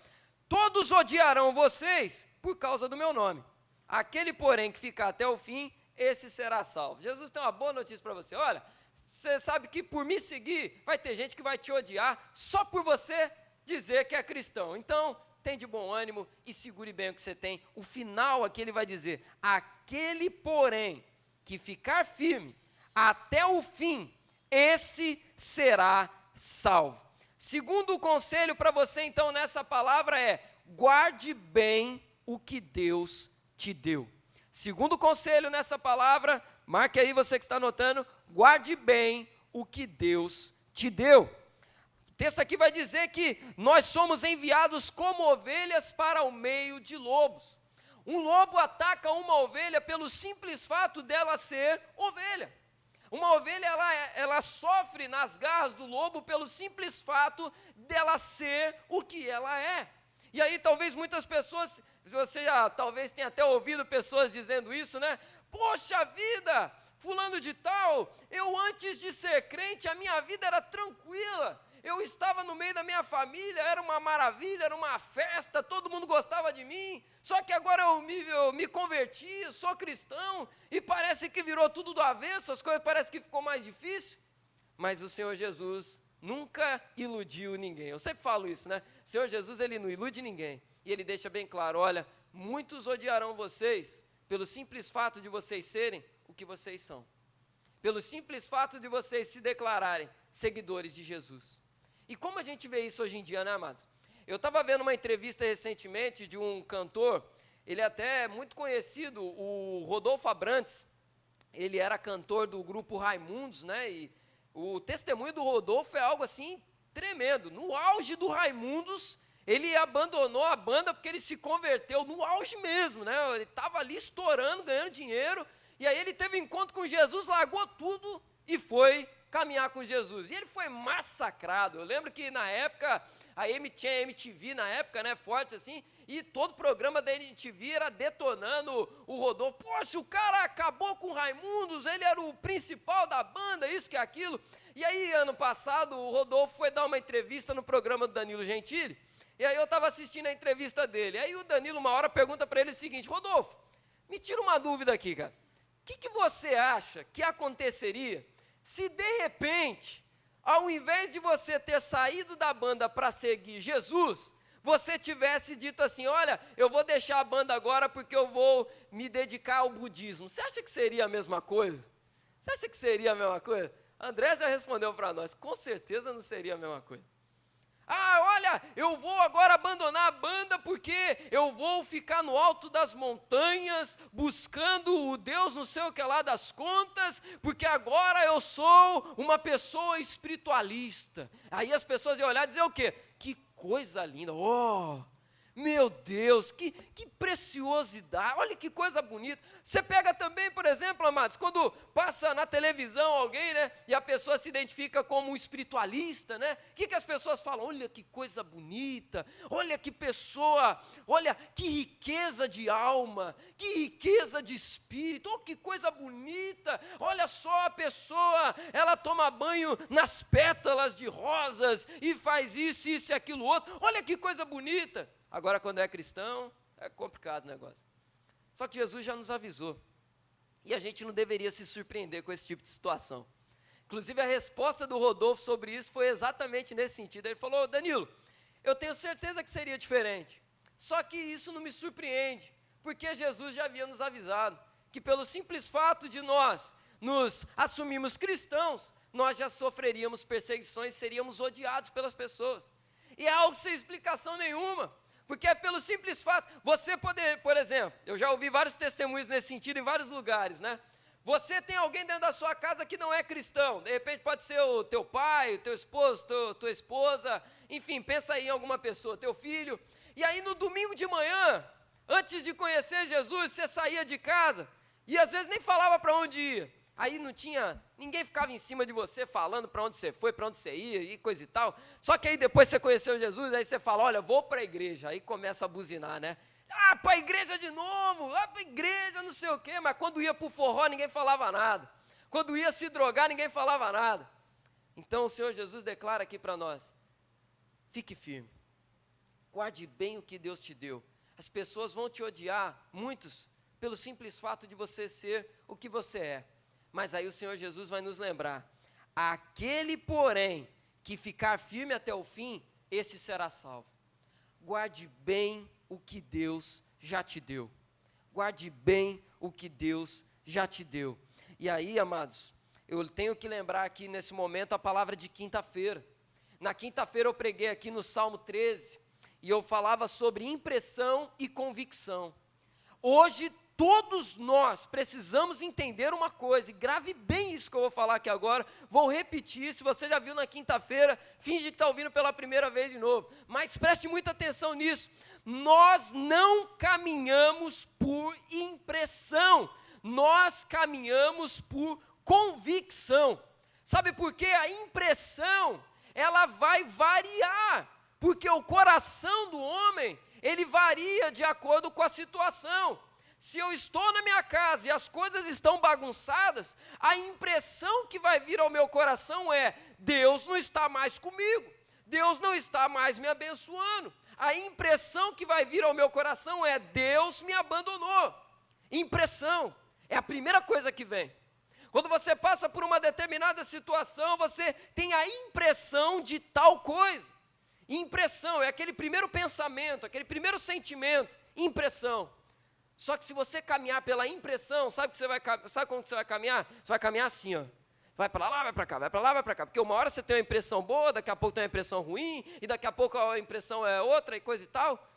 Todos odiarão vocês por causa do meu nome. Aquele, porém, que ficar até o fim, esse será salvo. Jesus tem uma boa notícia para você. Olha, você sabe que por me seguir, vai ter gente que vai te odiar só por você dizer que é cristão. Então, tem de bom ânimo e segure bem o que você tem. O final aqui ele vai dizer: aquele, porém, que ficar firme até o fim, esse será salvo. Segundo conselho para você, então, nessa palavra é: guarde bem o que Deus te deu. Segundo conselho nessa palavra, marque aí você que está anotando, guarde bem o que Deus te deu. O texto aqui vai dizer que nós somos enviados como ovelhas para o meio de lobos. Um lobo ataca uma ovelha pelo simples fato dela ser ovelha. Uma ovelha, ela sofre nas garras do lobo pelo simples fato dela ser o que ela é. E aí talvez muitas pessoas, você já talvez tenha até ouvido pessoas dizendo isso, né? Poxa vida, fulano de tal, eu antes de ser crente, a minha vida era tranquila. Eu estava no meio da minha família, era uma maravilha, era uma festa, todo mundo gostava de mim. Só que agora eu me converti, sou cristão, e parece que virou tudo do avesso, as coisas parecem que ficou mais difícil. Mas o Senhor Jesus nunca iludiu ninguém. Eu sempre falo isso, né? O Senhor Jesus, ele não ilude ninguém. E ele deixa bem claro, olha, muitos odiarão vocês pelo simples fato de vocês serem o que vocês são. Pelo simples fato de vocês se declararem seguidores de Jesus. E como a gente vê isso hoje em dia, né, amados? Eu estava vendo uma entrevista recentemente de um cantor, ele é até muito conhecido, o Rodolfo Abrantes. Ele era cantor do grupo Raimundos, né? E o testemunho do Rodolfo é algo assim tremendo. No auge do Raimundos, ele abandonou a banda porque ele se converteu no auge mesmo, né? Ele estava ali estourando, ganhando dinheiro, e aí ele teve um encontro com Jesus, largou tudo e foi caminhar com Jesus. E ele foi massacrado. Eu lembro que na época, tinha a MTV na época, né, forte assim, e todo programa da MTV era detonando o Rodolfo. Poxa, o cara acabou com o Raimundos, ele era o principal da banda, isso que aquilo. E aí, ano passado, o Rodolfo foi dar uma entrevista no programa do Danilo Gentili, e aí eu estava assistindo a entrevista dele. Aí o Danilo, uma hora, pergunta para ele o seguinte: Rodolfo, me tira uma dúvida aqui, cara. O que você acha que aconteceria se de repente, ao invés de você ter saído da banda para seguir Jesus, você tivesse dito assim: olha, eu vou deixar a banda agora porque eu vou me dedicar ao budismo? Você acha que seria a mesma coisa? Você acha que seria a mesma coisa? André já respondeu para nós, com certeza não seria a mesma coisa. Ah, olha, eu vou agora abandonar a banda porque eu vou ficar no alto das montanhas buscando o Deus não sei o que lá das contas, porque agora eu sou uma pessoa espiritualista. Aí as pessoas iam olhar e dizer o quê? Que coisa linda, oh, meu Deus, que preciosidade, olha que coisa bonita. Você pega também, por exemplo, amados, quando passa na televisão alguém, né, e a pessoa se identifica como um espiritualista, né, o que as pessoas falam? Olha que coisa bonita, olha que pessoa, olha que riqueza de alma, que riqueza de espírito, oh, que coisa bonita, olha só a pessoa, ela toma banho nas pétalas de rosas e faz isso e aquilo outro, olha que coisa bonita. Agora, quando é cristão, é complicado o negócio. Só que Jesus já nos avisou. E a gente não deveria se surpreender com esse tipo de situação. Inclusive, a resposta do Rodolfo sobre isso foi exatamente nesse sentido. Ele falou: Danilo, eu tenho certeza que seria diferente. Só que isso não me surpreende, porque Jesus já havia nos avisado que pelo simples fato de nós nos assumirmos cristãos, nós já sofreríamos perseguições, seríamos odiados pelas pessoas. E é algo sem explicação nenhuma, porque é pelo simples fato, você poder, por exemplo, eu já ouvi vários testemunhos nesse sentido em vários lugares, né? Você tem alguém dentro da sua casa que não é cristão, de repente pode ser o teu pai, o teu esposo, tua esposa, enfim, pensa aí em alguma pessoa, teu filho, e aí no domingo de manhã, antes de conhecer Jesus, você saía de casa, e às vezes nem falava para onde ia, aí não tinha, ninguém ficava em cima de você falando para onde você foi, para onde você ia e coisa e tal, só que aí depois você conheceu Jesus, aí você fala, olha, vou para a igreja, aí começa a buzinar, né? Ah, para a igreja de novo, para a igreja, não sei o quê, mas quando ia para o forró ninguém falava nada, quando ia se drogar ninguém falava nada. Então o Senhor Jesus declara aqui para nós, fique firme, guarde bem o que Deus te deu. As pessoas vão te odiar, muitos, pelo simples fato de você ser o que você é. Mas aí o Senhor Jesus vai nos lembrar, aquele porém que ficar firme até o fim, esse será salvo. Guarde bem o que Deus já te deu. Guarde bem o que Deus já te deu. E aí, amados, eu tenho que lembrar aqui nesse momento a palavra de quinta-feira. Na quinta-feira eu preguei aqui no Salmo 13, e eu falava sobre impressão e convicção. Hoje, todos nós precisamos entender uma coisa, e grave bem isso que eu vou falar aqui agora, vou repetir, se você já viu na quinta-feira, finge que está ouvindo pela primeira vez de novo, mas preste muita atenção nisso, nós não caminhamos por impressão, nós caminhamos por convicção. Sabe por quê? A impressão, ela vai variar, porque o coração do homem, ele varia de acordo com a situação. Se eu estou na minha casa e as coisas estão bagunçadas, a impressão que vai vir ao meu coração é, Deus não está mais comigo, Deus não está mais me abençoando. A impressão que vai vir ao meu coração é, Deus me abandonou. Impressão é a primeira coisa que vem. Quando você passa por uma determinada situação, você tem a impressão de tal coisa. Impressão é aquele primeiro pensamento, aquele primeiro sentimento, impressão. Só que se você caminhar pela impressão, sabe como que você vai caminhar? Você vai caminhar assim, ó. Vai para lá, vai para cá, vai para lá, vai para cá. Porque uma hora você tem uma impressão boa, daqui a pouco tem uma impressão ruim, e daqui a pouco a impressão é outra e coisa e tal.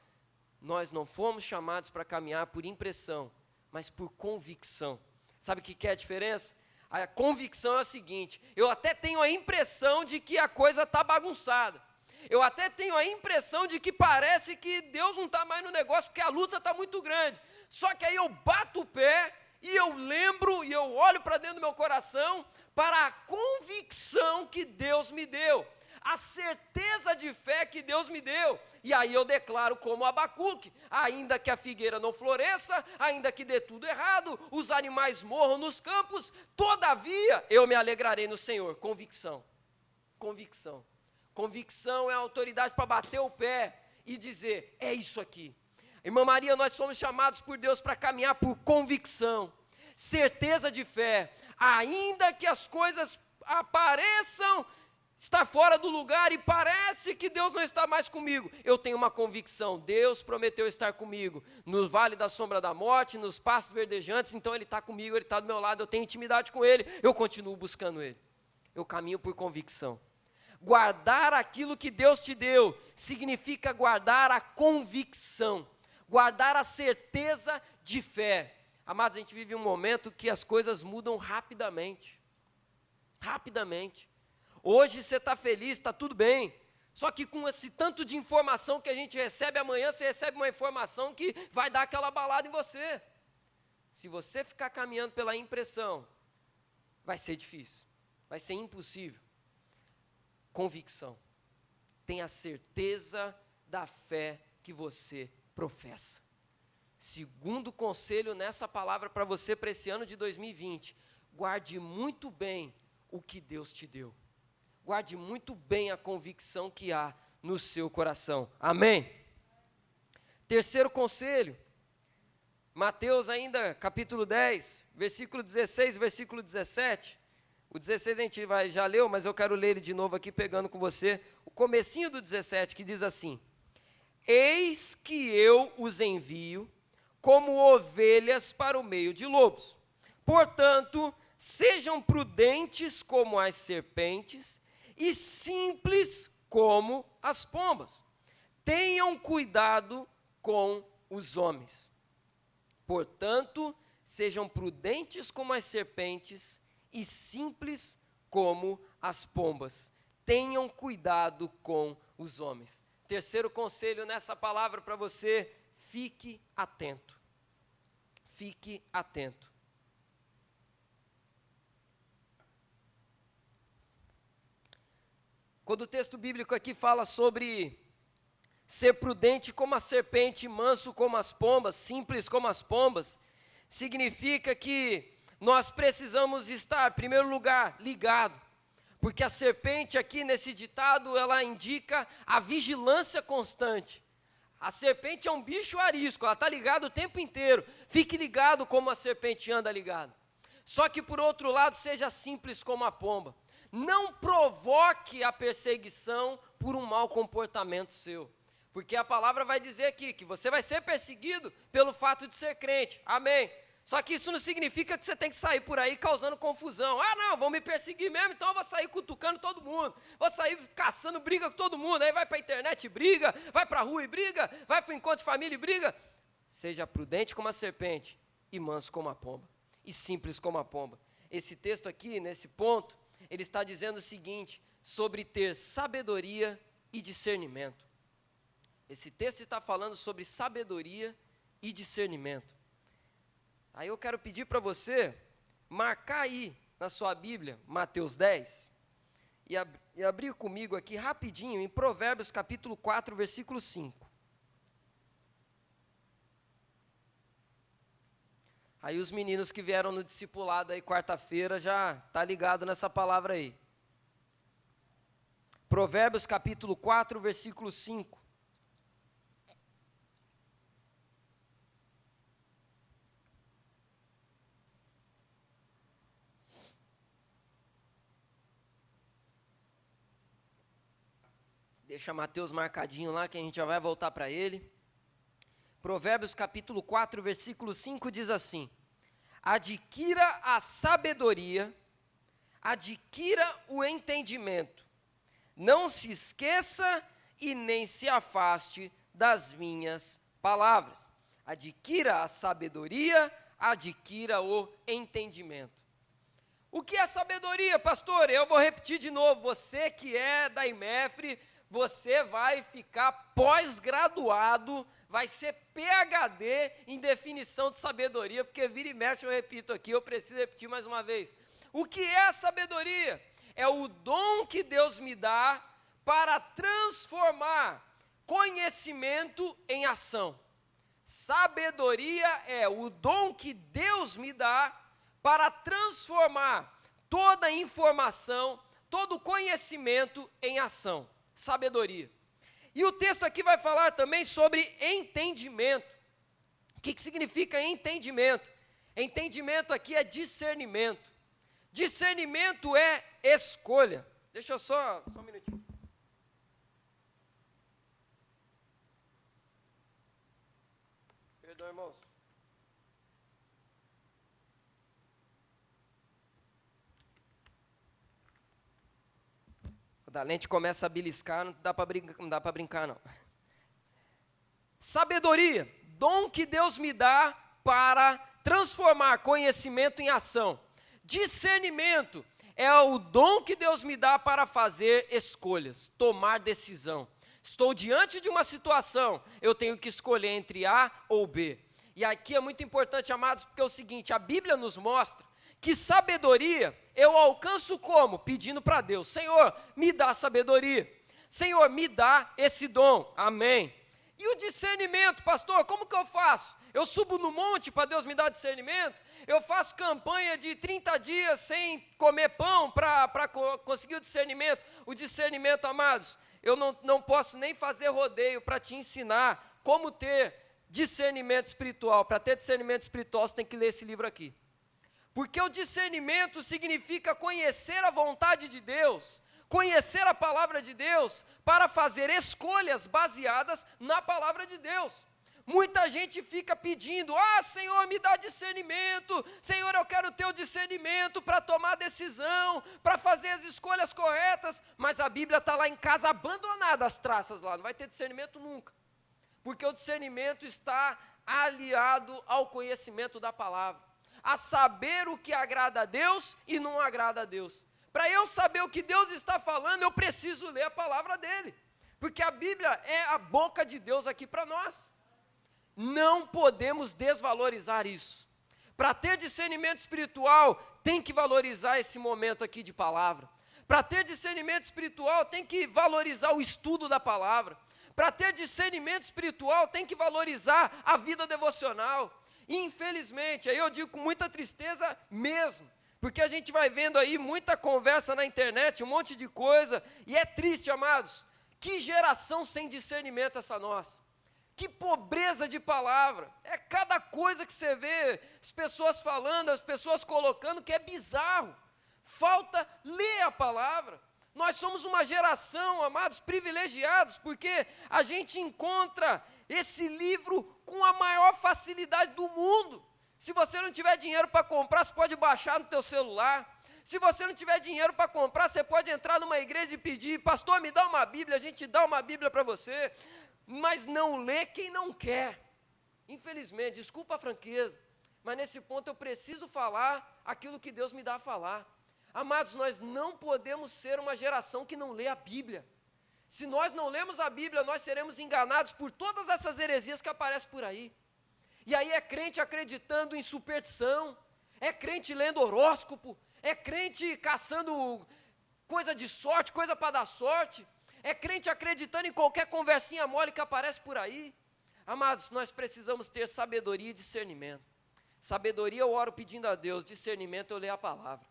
Nós não fomos chamados para caminhar por impressão, mas por convicção. Sabe o que é a diferença? A convicção é a seguinte, eu até tenho a impressão de que a coisa está bagunçada. Eu até tenho a impressão de que parece que Deus não está mais no negócio, porque a luta está muito grande. Só que aí eu bato o pé, e eu lembro, e eu olho para dentro do meu coração, para a convicção que Deus me deu, a certeza de fé que Deus me deu, e aí eu declaro como Abacuque, ainda que a figueira não floresça, ainda que dê tudo errado, os animais morram nos campos, todavia eu me alegrarei no Senhor. Convicção, convicção, convicção é a autoridade para bater o pé e dizer, é isso aqui. Irmã Maria, nós somos chamados por Deus para caminhar por convicção, certeza de fé, ainda que as coisas apareçam estar fora do lugar e parece que Deus não está mais comigo, eu tenho uma convicção, Deus prometeu estar comigo, no vale da sombra da morte, nos pastos verdejantes, então Ele está comigo, Ele está do meu lado, eu tenho intimidade com Ele, eu continuo buscando Ele, eu caminho por convicção. Guardar aquilo que Deus te deu, significa guardar a convicção, guardar a certeza de fé. Amados, a gente vive um momento que as coisas mudam rapidamente, rapidamente. Hoje você está feliz, está tudo bem, só que com esse tanto de informação que a gente recebe, amanhã você recebe uma informação que vai dar aquela balada em você. Se você ficar caminhando pela impressão, vai ser difícil, vai ser impossível. Convicção, tenha certeza da fé que você professa. Segundo conselho nessa palavra para você para esse ano de 2020, guarde muito bem o que Deus te deu. Guarde muito bem a convicção que há no seu coração. Amém? Terceiro conselho, Mateus ainda, capítulo 10, versículo 16, versículo 17, O 16 a gente já leu, mas eu quero ler ele de novo aqui, pegando com você o comecinho do 17, que diz assim: eis que eu os envio como ovelhas para o meio de lobos. Portanto, sejam prudentes como as serpentes e simples como as pombas. Tenham cuidado com os homens. Portanto, sejam prudentes como as serpentes e simples como as pombas. Tenham cuidado com os homens. Terceiro conselho nessa palavra para você: fique atento. Fique atento. Quando o texto bíblico aqui fala sobre ser prudente como a serpente, manso como as pombas, simples como as pombas, significa que nós precisamos estar, em primeiro lugar, ligado. Porque a serpente aqui nesse ditado, ela indica a vigilância constante. A serpente é um bicho arisco, ela está ligada o tempo inteiro. Fique ligado como a serpente anda ligada. Só que por outro lado, seja simples como a pomba. Não provoque a perseguição por um mau comportamento seu. Porque a palavra vai dizer aqui que você vai ser perseguido pelo fato de ser crente. Amém. Só que isso não significa que você tem que sair por aí causando confusão. Ah, não, vão me perseguir mesmo, então eu vou sair cutucando todo mundo. Vou sair caçando briga com todo mundo. Aí vai para a internet e briga, vai para a rua e briga, vai para o encontro de família e briga. Seja prudente como a serpente e manso como a pomba. E simples como a pomba. Esse texto aqui, nesse ponto, ele está dizendo o seguinte, sobre ter sabedoria e discernimento. Esse texto está falando sobre sabedoria e discernimento. Aí eu quero pedir para você marcar aí na sua Bíblia, Mateus 10, e abrir comigo aqui rapidinho em Provérbios capítulo 4, versículo 5. Aí os meninos que vieram no discipulado aí quarta-feira já tá ligado nessa palavra aí. Provérbios capítulo 4, versículo 5. Deixa Mateus marcadinho lá, que a gente já vai voltar para ele. Provérbios capítulo 4, versículo 5 diz assim: adquira a sabedoria, adquira o entendimento, não se esqueça e nem se afaste das minhas palavras. Adquira a sabedoria, adquira o entendimento. O que é sabedoria, pastor? Eu vou repetir de novo, você que é da IMEFRE, você vai ficar pós-graduado, vai ser PhD em definição de sabedoria, porque vira e mexe eu repito aqui, eu preciso repetir mais uma vez. O que é a sabedoria? É o dom que Deus me dá para transformar conhecimento em ação. Sabedoria é o dom que Deus me dá para transformar toda informação, todo conhecimento em ação. Sabedoria. E o texto aqui vai falar também sobre entendimento. O que significa entendimento? Entendimento aqui é discernimento. Discernimento é escolha. Deixa eu só um minutinho. Perdão, irmãos. Quando a lente começa a beliscar, não dá para brincar, não. Sabedoria, dom que Deus me dá para transformar conhecimento em ação. Discernimento é o dom que Deus me dá para fazer escolhas, tomar decisão. Estou diante de uma situação, eu tenho que escolher entre A ou B. E aqui é muito importante, amados, porque é o seguinte, a Bíblia nos mostra que sabedoria eu alcanço como? Pedindo para Deus, Senhor, me dá sabedoria. Senhor, me dá esse dom. Amém. E o discernimento, pastor, como que eu faço? Eu subo no monte para Deus me dar discernimento? Eu faço campanha de 30 dias sem comer pão para conseguir o discernimento? O discernimento, amados, eu não posso nem fazer rodeio para te ensinar como ter discernimento espiritual. Para ter discernimento espiritual, você tem que ler esse livro aqui. Porque o discernimento significa conhecer a vontade de Deus, conhecer a palavra de Deus, para fazer escolhas baseadas na palavra de Deus. Muita gente fica pedindo, Senhor, me dá discernimento, Senhor, eu quero ter o discernimento para tomar decisão, para fazer as escolhas corretas, mas a Bíblia está lá em casa abandonada, as traças lá, não vai ter discernimento nunca, porque o discernimento está aliado ao conhecimento da palavra, a saber o que agrada a Deus e não agrada a Deus. Para eu saber o que Deus está falando, eu preciso ler a palavra dele, porque a Bíblia é a boca de Deus aqui para nós. Não podemos desvalorizar isso. Para ter discernimento espiritual, tem que valorizar esse momento aqui de palavra. Para ter discernimento espiritual, tem que valorizar o estudo da palavra. Para ter discernimento espiritual, tem que valorizar a vida devocional. E, infelizmente, aí eu digo com muita tristeza mesmo, porque a gente vai vendo aí muita conversa na internet, um monte de coisa, e é triste, amados. Que geração sem discernimento essa nossa. Que pobreza de palavra, é cada coisa que você vê, as pessoas falando, as pessoas colocando, que é bizarro, falta ler a palavra. Nós somos uma geração, amados, privilegiados, porque a gente encontra esse livro com a maior facilidade do mundo. Se você não tiver dinheiro para comprar, você pode baixar no teu celular. Se você não tiver dinheiro para comprar, você pode entrar numa igreja e pedir, pastor, me dá uma Bíblia, a gente dá uma Bíblia para você. Mas não lê quem não quer. Infelizmente, desculpa a franqueza, mas nesse ponto eu preciso falar aquilo que Deus me dá a falar. Amados, nós não podemos ser uma geração que não lê a Bíblia. Se nós não lemos a Bíblia, nós seremos enganados por todas essas heresias que aparecem por aí. E aí é crente acreditando em superstição, é crente lendo horóscopo, é crente caçando coisa de sorte, coisa para dar sorte. É crente acreditando em qualquer conversinha mole que aparece por aí. Amados, nós precisamos ter sabedoria e discernimento. Sabedoria eu oro pedindo a Deus, discernimento eu leio a palavra.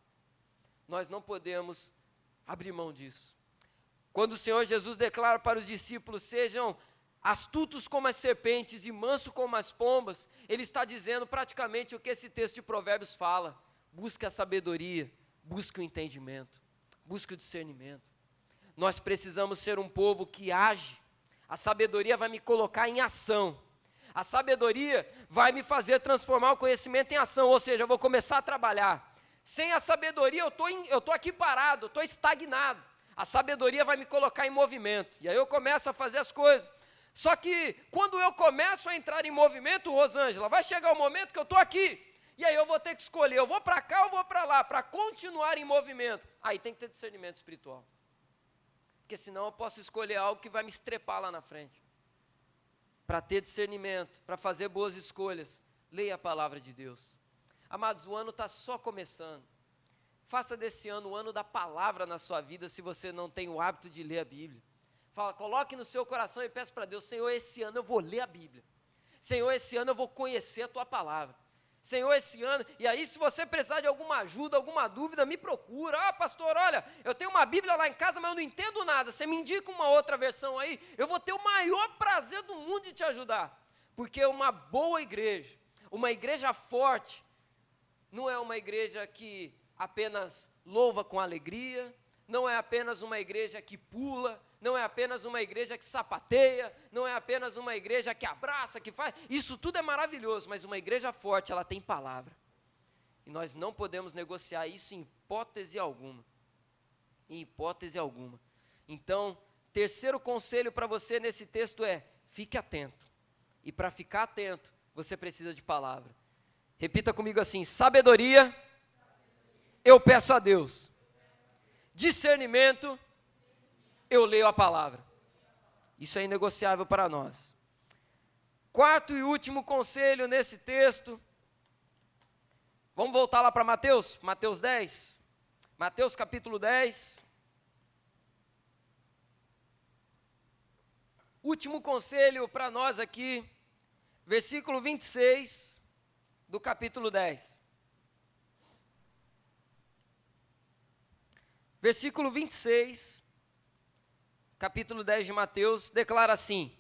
Nós não podemos abrir mão disso. Quando o Senhor Jesus declara para os discípulos, sejam astutos como as serpentes e mansos como as pombas, Ele está dizendo praticamente o que esse texto de Provérbios fala. Busque a sabedoria, busque o entendimento, busque o discernimento. Nós precisamos ser um povo que age. A sabedoria vai me colocar em ação. A sabedoria vai me fazer transformar o conhecimento em ação, ou seja, eu vou começar a trabalhar. Sem a sabedoria eu estou aqui parado, eu estou estagnado. A sabedoria vai me colocar em movimento, e aí eu começo a fazer as coisas. Só que quando eu começo a entrar em movimento, Rosângela, vai chegar o momento que eu estou aqui, e aí eu vou ter que escolher, eu vou para cá ou vou para lá, para continuar em movimento. Aí tem que ter discernimento espiritual. Porque senão eu posso escolher algo que vai me estrepar lá na frente. Para ter discernimento, para fazer boas escolhas, leia a palavra de Deus. Amados, o ano está só começando. Faça desse ano o ano da palavra na sua vida, se você não tem o hábito de ler a Bíblia. Coloque no seu coração e peça para Deus, Senhor, esse ano eu vou ler a Bíblia. Senhor, esse ano eu vou conhecer a Tua palavra. Senhor, esse ano, e aí se você precisar de alguma ajuda, alguma dúvida, me procura. Pastor, olha, eu tenho uma Bíblia lá em casa, mas eu não entendo nada, você me indica uma outra versão aí, eu vou ter o maior prazer do mundo de te ajudar, porque uma boa igreja, uma igreja forte, não é uma igreja que apenas louva com alegria, não é apenas uma igreja que pula, não é apenas uma igreja que sapateia, não é apenas uma igreja que abraça, que faz, isso tudo é maravilhoso, mas uma igreja forte, ela tem palavra, e nós não podemos negociar isso em hipótese alguma, Então, terceiro conselho para você nesse texto é, fique atento, e para ficar atento, você precisa de palavra. Repita comigo assim, sabedoria, eu peço a Deus, discernimento, eu leio a palavra. Isso é inegociável para nós. Quarto e último conselho nesse texto. Vamos voltar lá para Mateus? Mateus 10. Mateus capítulo 10. Último conselho para nós aqui. Versículo 26 do capítulo 10. Versículo 26. Capítulo 10 de Mateus, declara assim,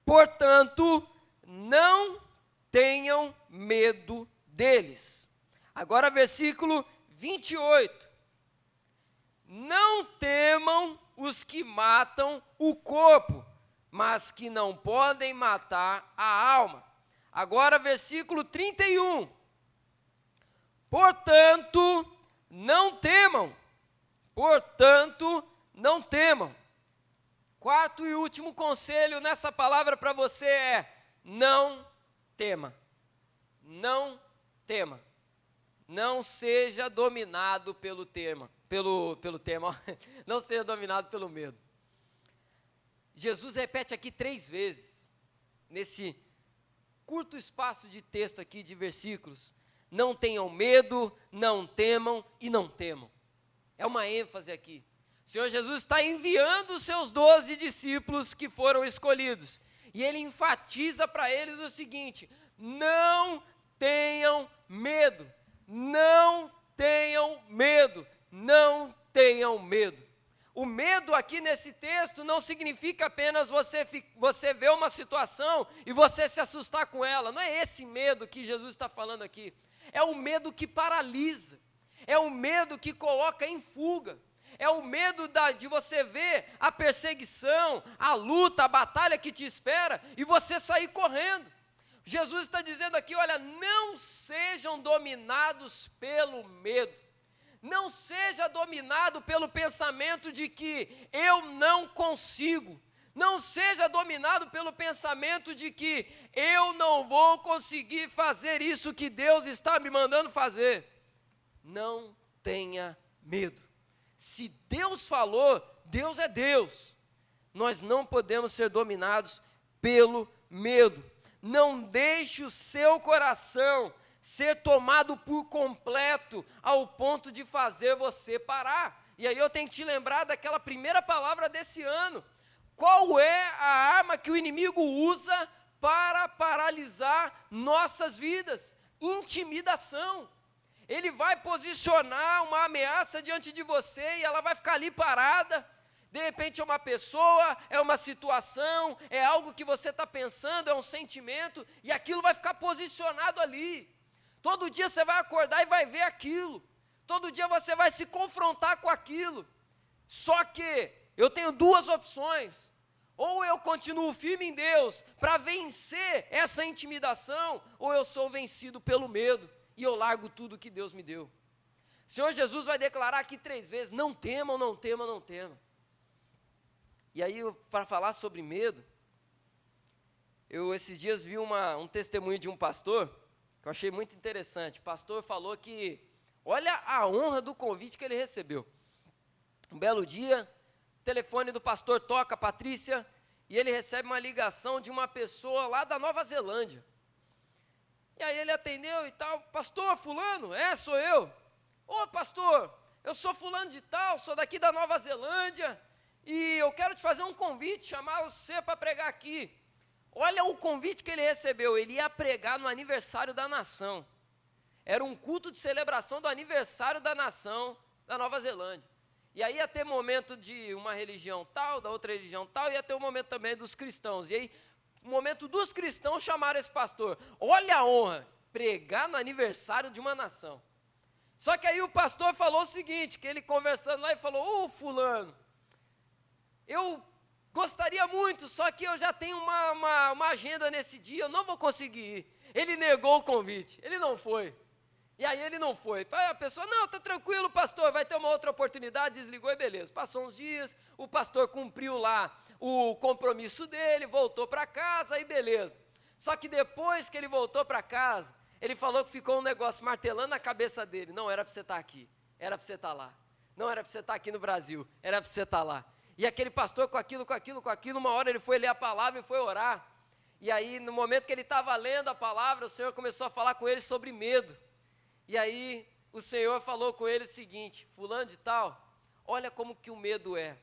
portanto, não tenham medo deles, Agora, versículo 28. Não temam os que matam o corpo, mas que não podem matar a alma. Agora, versículo 31. Portanto, não temam. Portanto, não temam. Quarto e último conselho nessa palavra para você é: não tema. Não tema. Não seja dominado pelo tema. Pelo tema, ó. Não seja dominado pelo medo. Jesus repete aqui 3 vezes, nesse curto espaço de texto aqui, de versículos: não tenham medo, não temam e não temam. É uma ênfase aqui. O Senhor Jesus está enviando os seus 12 discípulos que foram escolhidos, e Ele enfatiza para eles o seguinte: não tenham medo, não tenham medo, não tenham medo. O medo aqui nesse texto não significa apenas você ver uma situação e você se assustar com ela. Não é esse medo que Jesus está falando aqui. É o medo que paralisa. É o medo que coloca em fuga. É o medo de você ver a perseguição, a luta, a batalha que te espera e você sair correndo. Jesus está dizendo aqui: olha, não sejam dominados pelo medo. Não seja dominado pelo pensamento de que eu não consigo. Não seja dominado pelo pensamento de que eu não vou conseguir fazer isso que Deus está me mandando fazer. Não tenha medo. Se Deus falou, Deus é Deus. Nós não podemos ser dominados pelo medo. Não deixe o seu coração ser tomado por completo ao ponto de fazer você parar. E aí eu tenho que te lembrar daquela primeira palavra desse ano. Qual é a arma que o inimigo usa para paralisar nossas vidas? Intimidação. Ele vai posicionar uma ameaça diante de você e ela vai ficar ali parada. De repente é uma pessoa, é uma situação, é algo que você está pensando, é um sentimento, e aquilo vai ficar posicionado ali. Todo dia você vai acordar e vai ver aquilo. Todo dia você vai se confrontar com aquilo. Só que eu tenho 2 opções. Ou eu continuo firme em Deus para vencer essa intimidação, ou eu sou vencido pelo medo e eu largo tudo que Deus me deu. O Senhor Jesus vai declarar aqui 3 vezes: não temam, não temam, não temam. E aí, para falar sobre medo, eu esses dias vi um testemunho de um pastor, que eu achei muito interessante. O pastor falou que, olha a honra do convite que ele recebeu. Um belo dia, o telefone do pastor toca, Patrícia, e ele recebe uma ligação de uma pessoa lá da Nova Zelândia. E aí ele atendeu e tal: pastor fulano? Sou eu. Ô pastor, eu sou fulano de tal, sou daqui da Nova Zelândia, e eu quero te fazer um convite, chamar você para pregar aqui. Olha o convite que ele recebeu: ele ia pregar no aniversário da nação. Era um culto de celebração do aniversário da nação da Nova Zelândia. E aí ia ter momento de uma religião tal, da outra religião tal, e ia ter um momento também dos cristãos. E aí, no momento dos cristãos, chamaram esse pastor. Olha a honra, pregar no aniversário de uma nação. Só que aí o pastor falou o seguinte, que ele conversando lá e falou: ô fulano, eu gostaria muito, só que eu já tenho uma agenda nesse dia, eu não vou conseguir ir. Ele negou o convite, ele não foi. E aí ele não foi. A pessoa: não, está tranquilo, pastor, vai ter uma outra oportunidade. Desligou e beleza. Passou uns dias, o pastor cumpriu lá o compromisso dele, voltou para casa e beleza. Só que depois que ele voltou para casa, ele falou que ficou um negócio martelando na cabeça dele: não era para você estar aqui, era para você estar lá. Não era para você estar aqui no Brasil, era para você estar lá. E aquele pastor com aquilo, uma hora ele foi ler a palavra e foi orar. E aí, no momento que ele estava lendo a palavra, o Senhor começou a falar com ele sobre medo. E aí, o Senhor falou com ele o seguinte: fulano de tal, olha como que o medo é.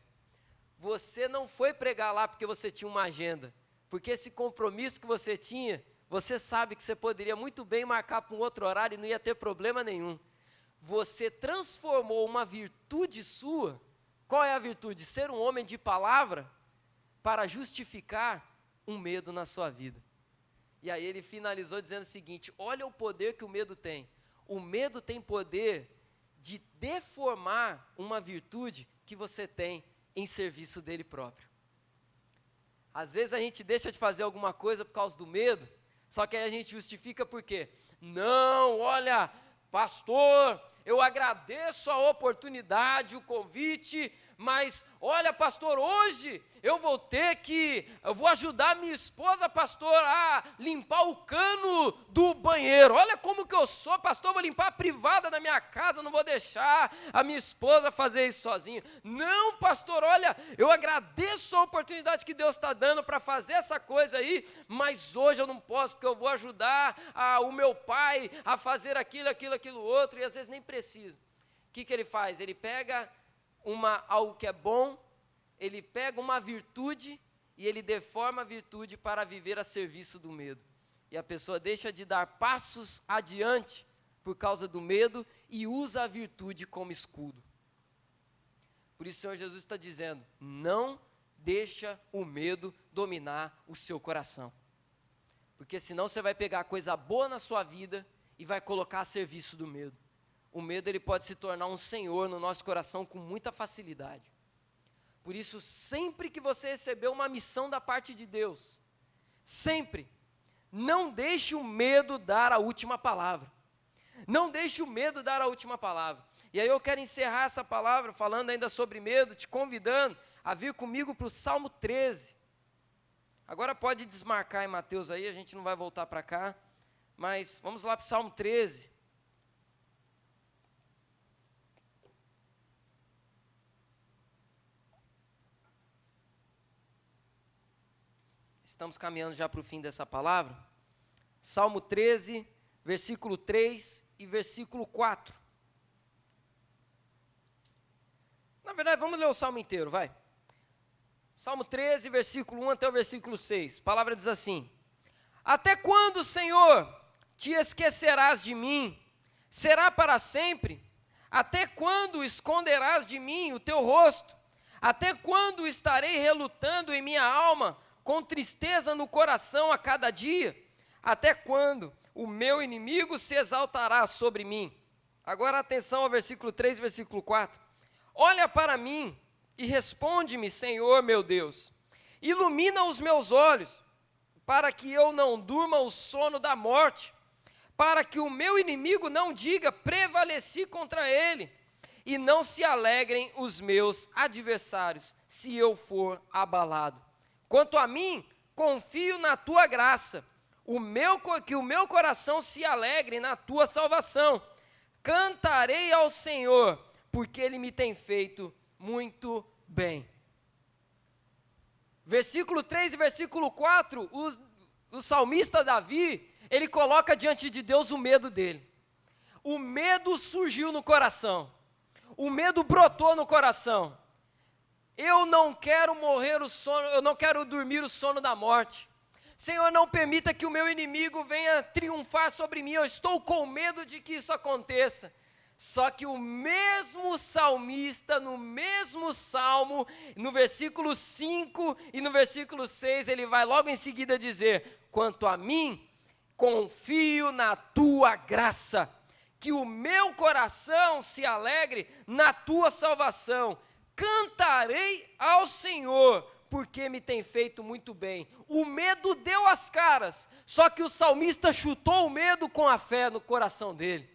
Você não foi pregar lá porque você tinha uma agenda. Porque esse compromisso que você tinha, você sabe que você poderia muito bem marcar para um outro horário e não ia ter problema nenhum. Você transformou uma virtude sua. Qual é a virtude? Ser um homem de palavra para justificar um medo na sua vida. E aí ele finalizou dizendo o seguinte: olha o poder que o medo tem. o medo tem poder de deformar uma virtude que você tem em serviço dele próprio. Às vezes a gente deixa de fazer alguma coisa por causa do medo, só que aí a gente justifica por quê? Não, olha, pastor, eu agradeço a oportunidade, o convite, mas olha, pastor, hoje eu vou ajudar minha esposa, pastor, a limpar o cano do banheiro. Olha como que eu sou, pastor, vou limpar a privada da minha casa, não vou deixar a minha esposa fazer isso sozinha. Não, pastor, olha, eu agradeço a oportunidade que Deus está dando para fazer essa coisa aí, mas hoje eu não posso, porque eu vou ajudar o meu pai a fazer aquilo outro, e às vezes nem precisa. O que ele faz? Ele pega algo que é bom, ele pega uma virtude e ele deforma a virtude para viver a serviço do medo. E a pessoa deixa de dar passos adiante por causa do medo e usa a virtude como escudo. Por isso o Senhor Jesus está dizendo, não deixa o medo dominar o seu coração. Porque senão você vai pegar coisa boa na sua vida e vai colocar a serviço do medo. O medo ele pode se tornar um senhor no nosso coração com muita facilidade. Por isso, sempre que você receber uma missão da parte de Deus, sempre, não deixe o medo dar a última palavra. Não deixe o medo dar a última palavra. E aí eu quero encerrar essa palavra falando ainda sobre medo, te convidando a vir comigo para o Salmo 13. Agora pode desmarcar em Mateus aí, a gente não vai voltar para cá, mas vamos lá para o Salmo 13. Estamos caminhando já para o fim dessa palavra. Salmo 13, versículo 3 e versículo 4. Na verdade, vamos ler o salmo inteiro, vai. Salmo 13, versículo 1 até o versículo 6. A palavra diz assim: Até quando, Senhor, te esquecerás de mim? Será para sempre? Até quando esconderás de mim o teu rosto? Até quando estarei relutando em minha alma, com tristeza no coração a cada dia? Até quando o meu inimigo se exaltará sobre mim? Agora atenção ao versículo 3 e versículo 4. Olha para mim e responde-me, Senhor meu Deus. Ilumina os meus olhos, para que eu não durma o sono da morte, para que o meu inimigo não diga, prevaleci contra ele, e não se alegrem os meus adversários, se eu for abalado. Quanto a mim, confio na tua graça, que o meu coração se alegre na tua salvação. Cantarei ao Senhor, porque Ele me tem feito muito bem. Versículo 3 e versículo 4, o salmista Davi, ele coloca diante de Deus o medo dele. O medo surgiu no coração, o medo brotou no coração. Eu não quero morrer o sono, eu não quero dormir o sono da morte. Senhor, não permita que o meu inimigo venha triunfar sobre mim, eu estou com medo de que isso aconteça. Só que o mesmo salmista, no mesmo salmo, no versículo 5 e no versículo 6, ele vai logo em seguida dizer, quanto a mim, confio na tua graça, que o meu coração se alegre na tua salvação. Cantarei ao Senhor, porque me tem feito muito bem. O medo deu as caras, só que o salmista chutou o medo com a fé no coração dele.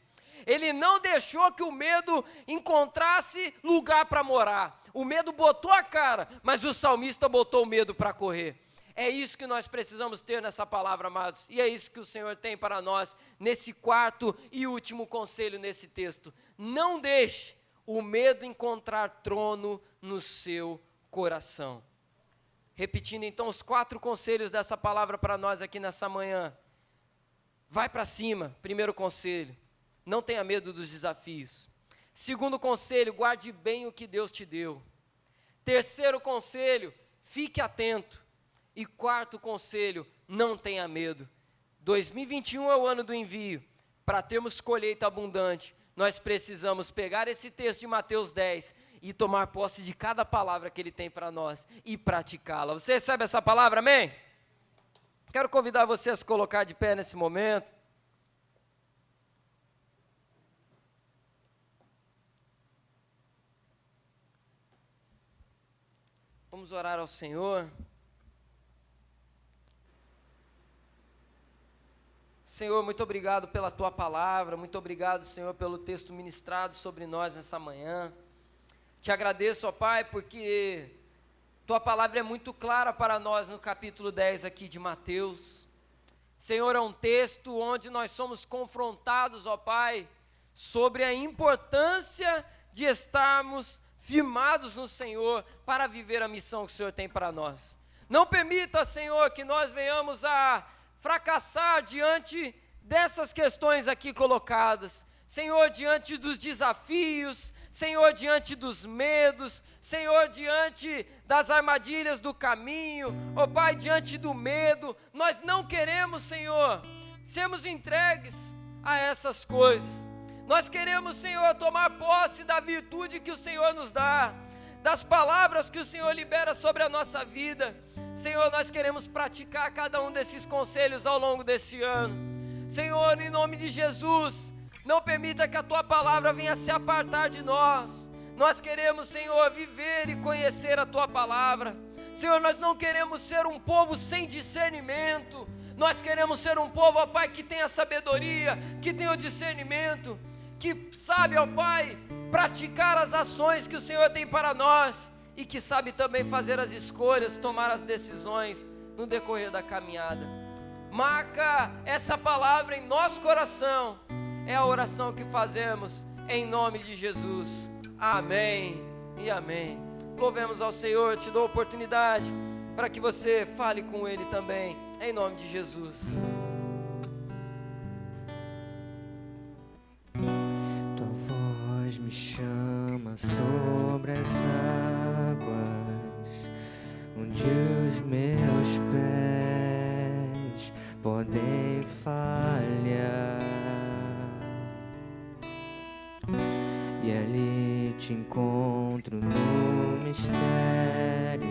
Ele não deixou que o medo encontrasse lugar para morar. O medo botou a cara, mas o salmista botou o medo para correr. É isso que nós precisamos ter nessa palavra, amados. E é isso que o Senhor tem para nós nesse quarto e último conselho nesse texto. Não deixe o medo encontrar trono no seu coração. Repetindo então os 4 conselhos dessa palavra para nós aqui nessa manhã. Vai para cima, primeiro conselho. Não tenha medo dos desafios. Segundo conselho, guarde bem o que Deus te deu. Terceiro conselho, fique atento. E quarto conselho, não tenha medo. 2021 é o ano do envio. Para termos colheita abundante, nós precisamos pegar esse texto de Mateus 10 e tomar posse de cada palavra que Ele tem para nós e praticá-la. Você recebe essa palavra, amém? Quero convidar você a se colocar de pé nesse momento. Vamos orar ao Senhor. Senhor, muito obrigado pela Tua palavra, muito obrigado, Senhor, pelo texto ministrado sobre nós nessa manhã. Te agradeço, ó Pai, porque Tua palavra é muito clara para nós no capítulo 10 aqui de Mateus. Senhor, é um texto onde nós somos confrontados, ó Pai, sobre a importância de estarmos firmados no Senhor para viver a missão que o Senhor tem para nós. Não permita, Senhor, que nós venhamos a fracassar diante dessas questões aqui colocadas. Senhor, diante dos desafios, Senhor, diante dos medos, Senhor, diante das armadilhas do caminho, ó Pai, diante do medo, nós não queremos, Senhor, sermos entregues a essas coisas. Nós queremos, Senhor, tomar posse da virtude que o Senhor nos dá, das palavras que o Senhor libera sobre a nossa vida. Senhor, nós queremos praticar cada um desses conselhos ao longo desse ano. Senhor, em nome de Jesus, não permita que a Tua palavra venha se apartar de nós. Nós queremos, Senhor, viver e conhecer a Tua palavra. Senhor, nós não queremos ser um povo sem discernimento. Nós queremos ser um povo, ó Pai, que tenha sabedoria, que tenha o discernimento, que sabe, ó Pai, praticar as ações que o Senhor tem para nós e que sabe também fazer as escolhas, tomar as decisões no decorrer da caminhada. Marca essa palavra em nosso coração. É a oração que fazemos em nome de Jesus. Amém e amém. Louvemos ao Senhor. Te dou a oportunidade para que você fale com Ele também, em nome de Jesus. Tua voz me chama sobre as águas, onde os meus pés podem falhar. E ali te encontro no mistério,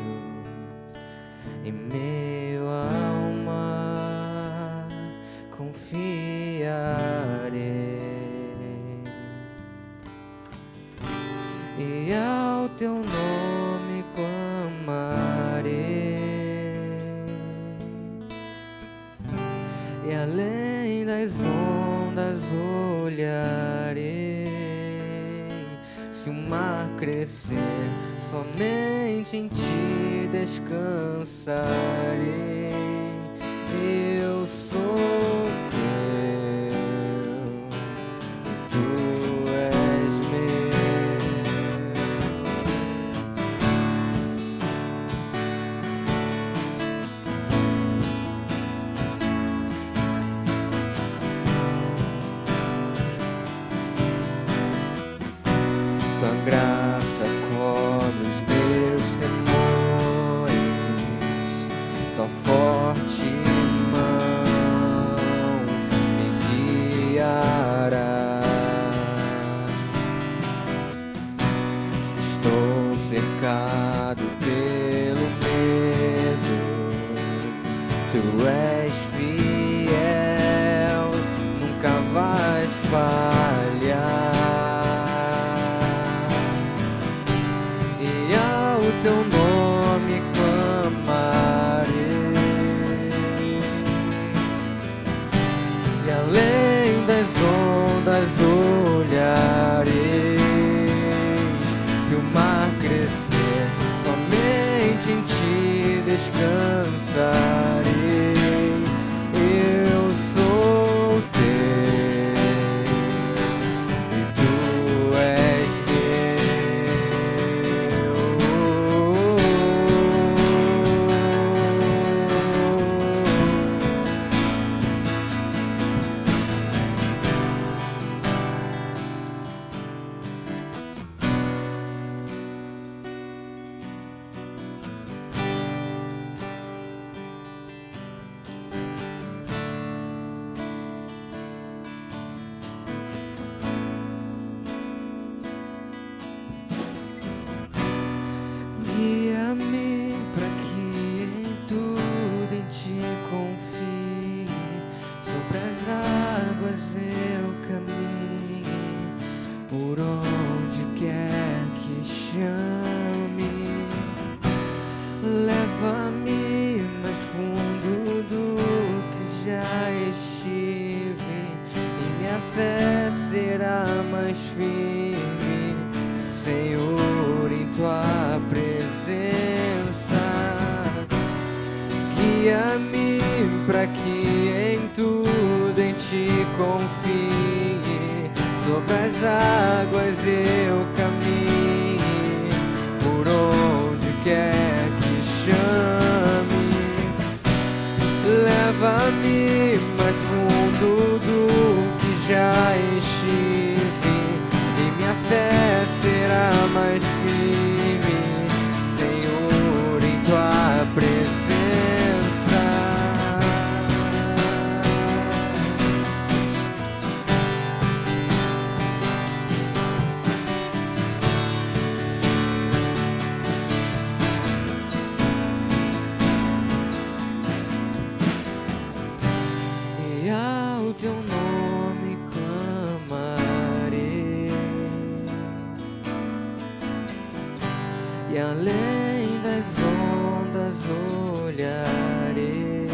em meio ao mar confiarei, e ao Teu nome clamarei, e além das ondas olharei. Se o mar crescer, somente em Ti descansarei. Eu sou Teu, e Tu és meu. Tua graça cobre os meus temores, Tua forte mão me guiará. Se estou cercado pelo medo, Tu és fiel, nunca vais falhar. Teu nome clamarei, e além das ondas olharei. Se o mar crescer, somente em Ti descansarei. Eu sou Teu, e Tu és Leva-me mais fundo do que já estive, e minha fé será mais firme, Senhor, em tua presença. Guia-me para que em tudo em ti confie, sobre as águas eu caminhe, por onde quer que chame. Leva-me mais fundo do que já estive, e minha fé será mais firme, Senhor, em tua presença. E ao teu nome clamarei, e além das ondas olharei.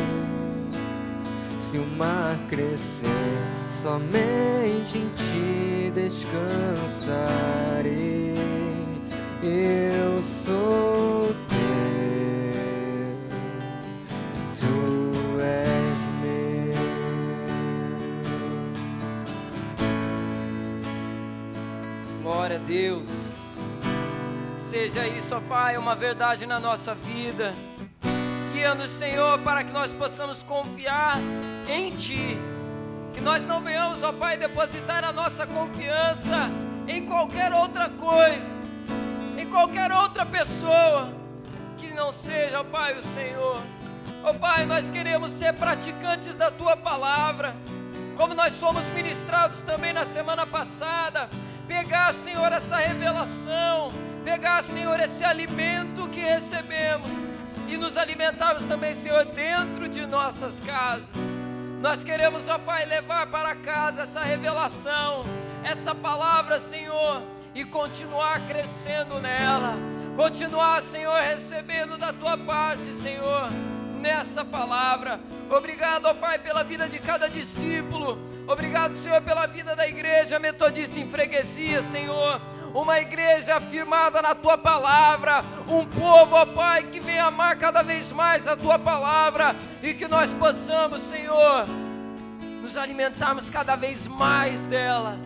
Se o mar crescer, somente em ti descansarei. Eu sou teu, tu és meu. Glória a Deus. Seja isso, ó Pai, uma verdade na nossa vida. Guia-nos, Senhor, para que nós possamos confiar em Ti. Que nós não venhamos, ó Pai, depositar a nossa confiança em qualquer outra coisa, em qualquer outra pessoa, que não seja, ó Pai, o Senhor. Ó Pai, nós queremos ser praticantes da Tua palavra, como nós fomos ministrados também na semana passada. Pegar, Senhor, essa revelação, pegar, Senhor, esse alimento que recebemos e nos alimentarmos também, Senhor, dentro de nossas casas. Nós queremos, ó Pai, levar para casa essa revelação, essa palavra, Senhor, e continuar crescendo nela, continuar, Senhor, recebendo da Tua parte, Senhor, nessa palavra. Obrigado, ó Pai, pela vida de cada discípulo. Obrigado, Senhor, pela vida da Igreja Metodista em Freguesia, Senhor. Uma igreja afirmada na Tua palavra, um povo, ó Pai, que venha amar cada vez mais a Tua palavra, e que nós possamos, Senhor, nos alimentarmos cada vez mais dela.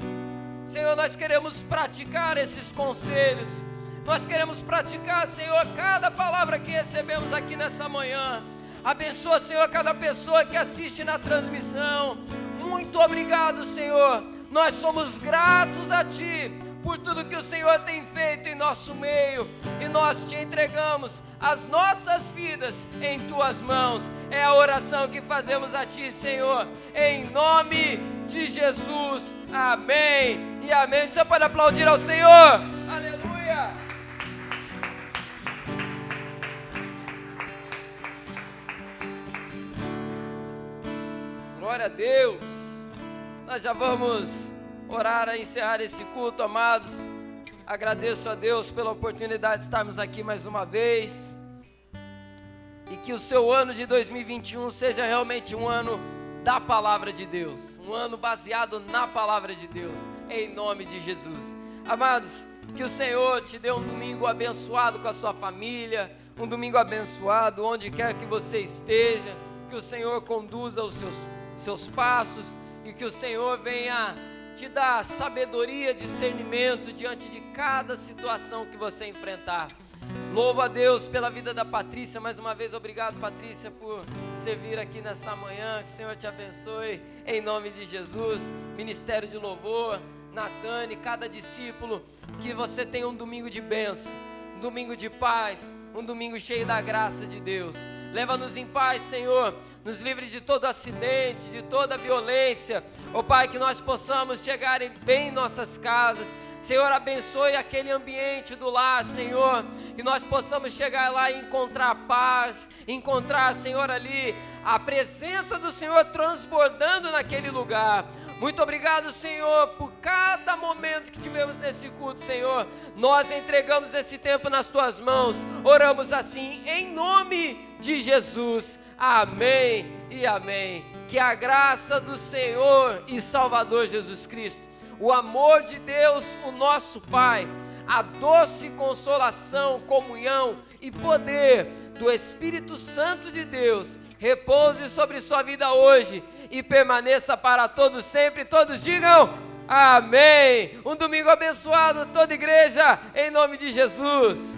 Senhor, nós queremos praticar esses conselhos, nós queremos praticar, Senhor, cada palavra que recebemos aqui nessa manhã. Abençoa, Senhor, cada pessoa que assiste na transmissão. Muito obrigado, Senhor. Nós somos gratos a Ti por tudo que o Senhor tem feito em nosso meio, e nós Te entregamos as nossas vidas em Tuas mãos. É a oração que fazemos a Ti, Senhor, em nome de Jesus. Amém e amém. Você pode aplaudir ao Senhor. Aleluia. Glória a Deus. Nós já vamos orar a encerrar esse culto, amados. Agradeço a Deus pela oportunidade de estarmos aqui mais uma vez, e que o seu ano de 2021 seja realmente um ano da palavra de Deus, um ano baseado na palavra de Deus, em nome de Jesus. Amados, que o Senhor te dê um domingo abençoado com a sua família, um domingo abençoado onde quer que você esteja, que o Senhor conduza os seus passos, e que o Senhor venha te dar sabedoria, discernimento diante de cada situação que você enfrentar. Louvo a Deus pela vida da Patrícia, mais uma vez obrigado, Patrícia, por servir aqui nessa manhã. Que o Senhor te abençoe, em nome de Jesus. Ministério de Louvor, Natane, cada discípulo, que você tenha um domingo de bênção, um domingo de paz, um domingo cheio da graça de Deus. Leva-nos em paz, Senhor, nos livre de todo acidente, de toda violência. Ó Pai, que nós possamos chegar bem em nossas casas, Senhor, abençoe aquele ambiente do lar, Senhor, que nós possamos chegar lá e encontrar paz, encontrar, Senhor, ali a presença do Senhor transbordando naquele lugar. Muito obrigado, Senhor, por cada momento que tivemos nesse culto, Senhor. Nós entregamos esse tempo nas Tuas mãos, oramos assim, em nome de Jesus. Amém e amém. Que a graça do Senhor e Salvador Jesus Cristo, o amor de Deus, o nosso Pai, a doce consolação, comunhão e poder do Espírito Santo de Deus repouse sobre sua vida hoje e permaneça para todos sempre. Todos digam amém. Um domingo abençoado, toda igreja, em nome de Jesus.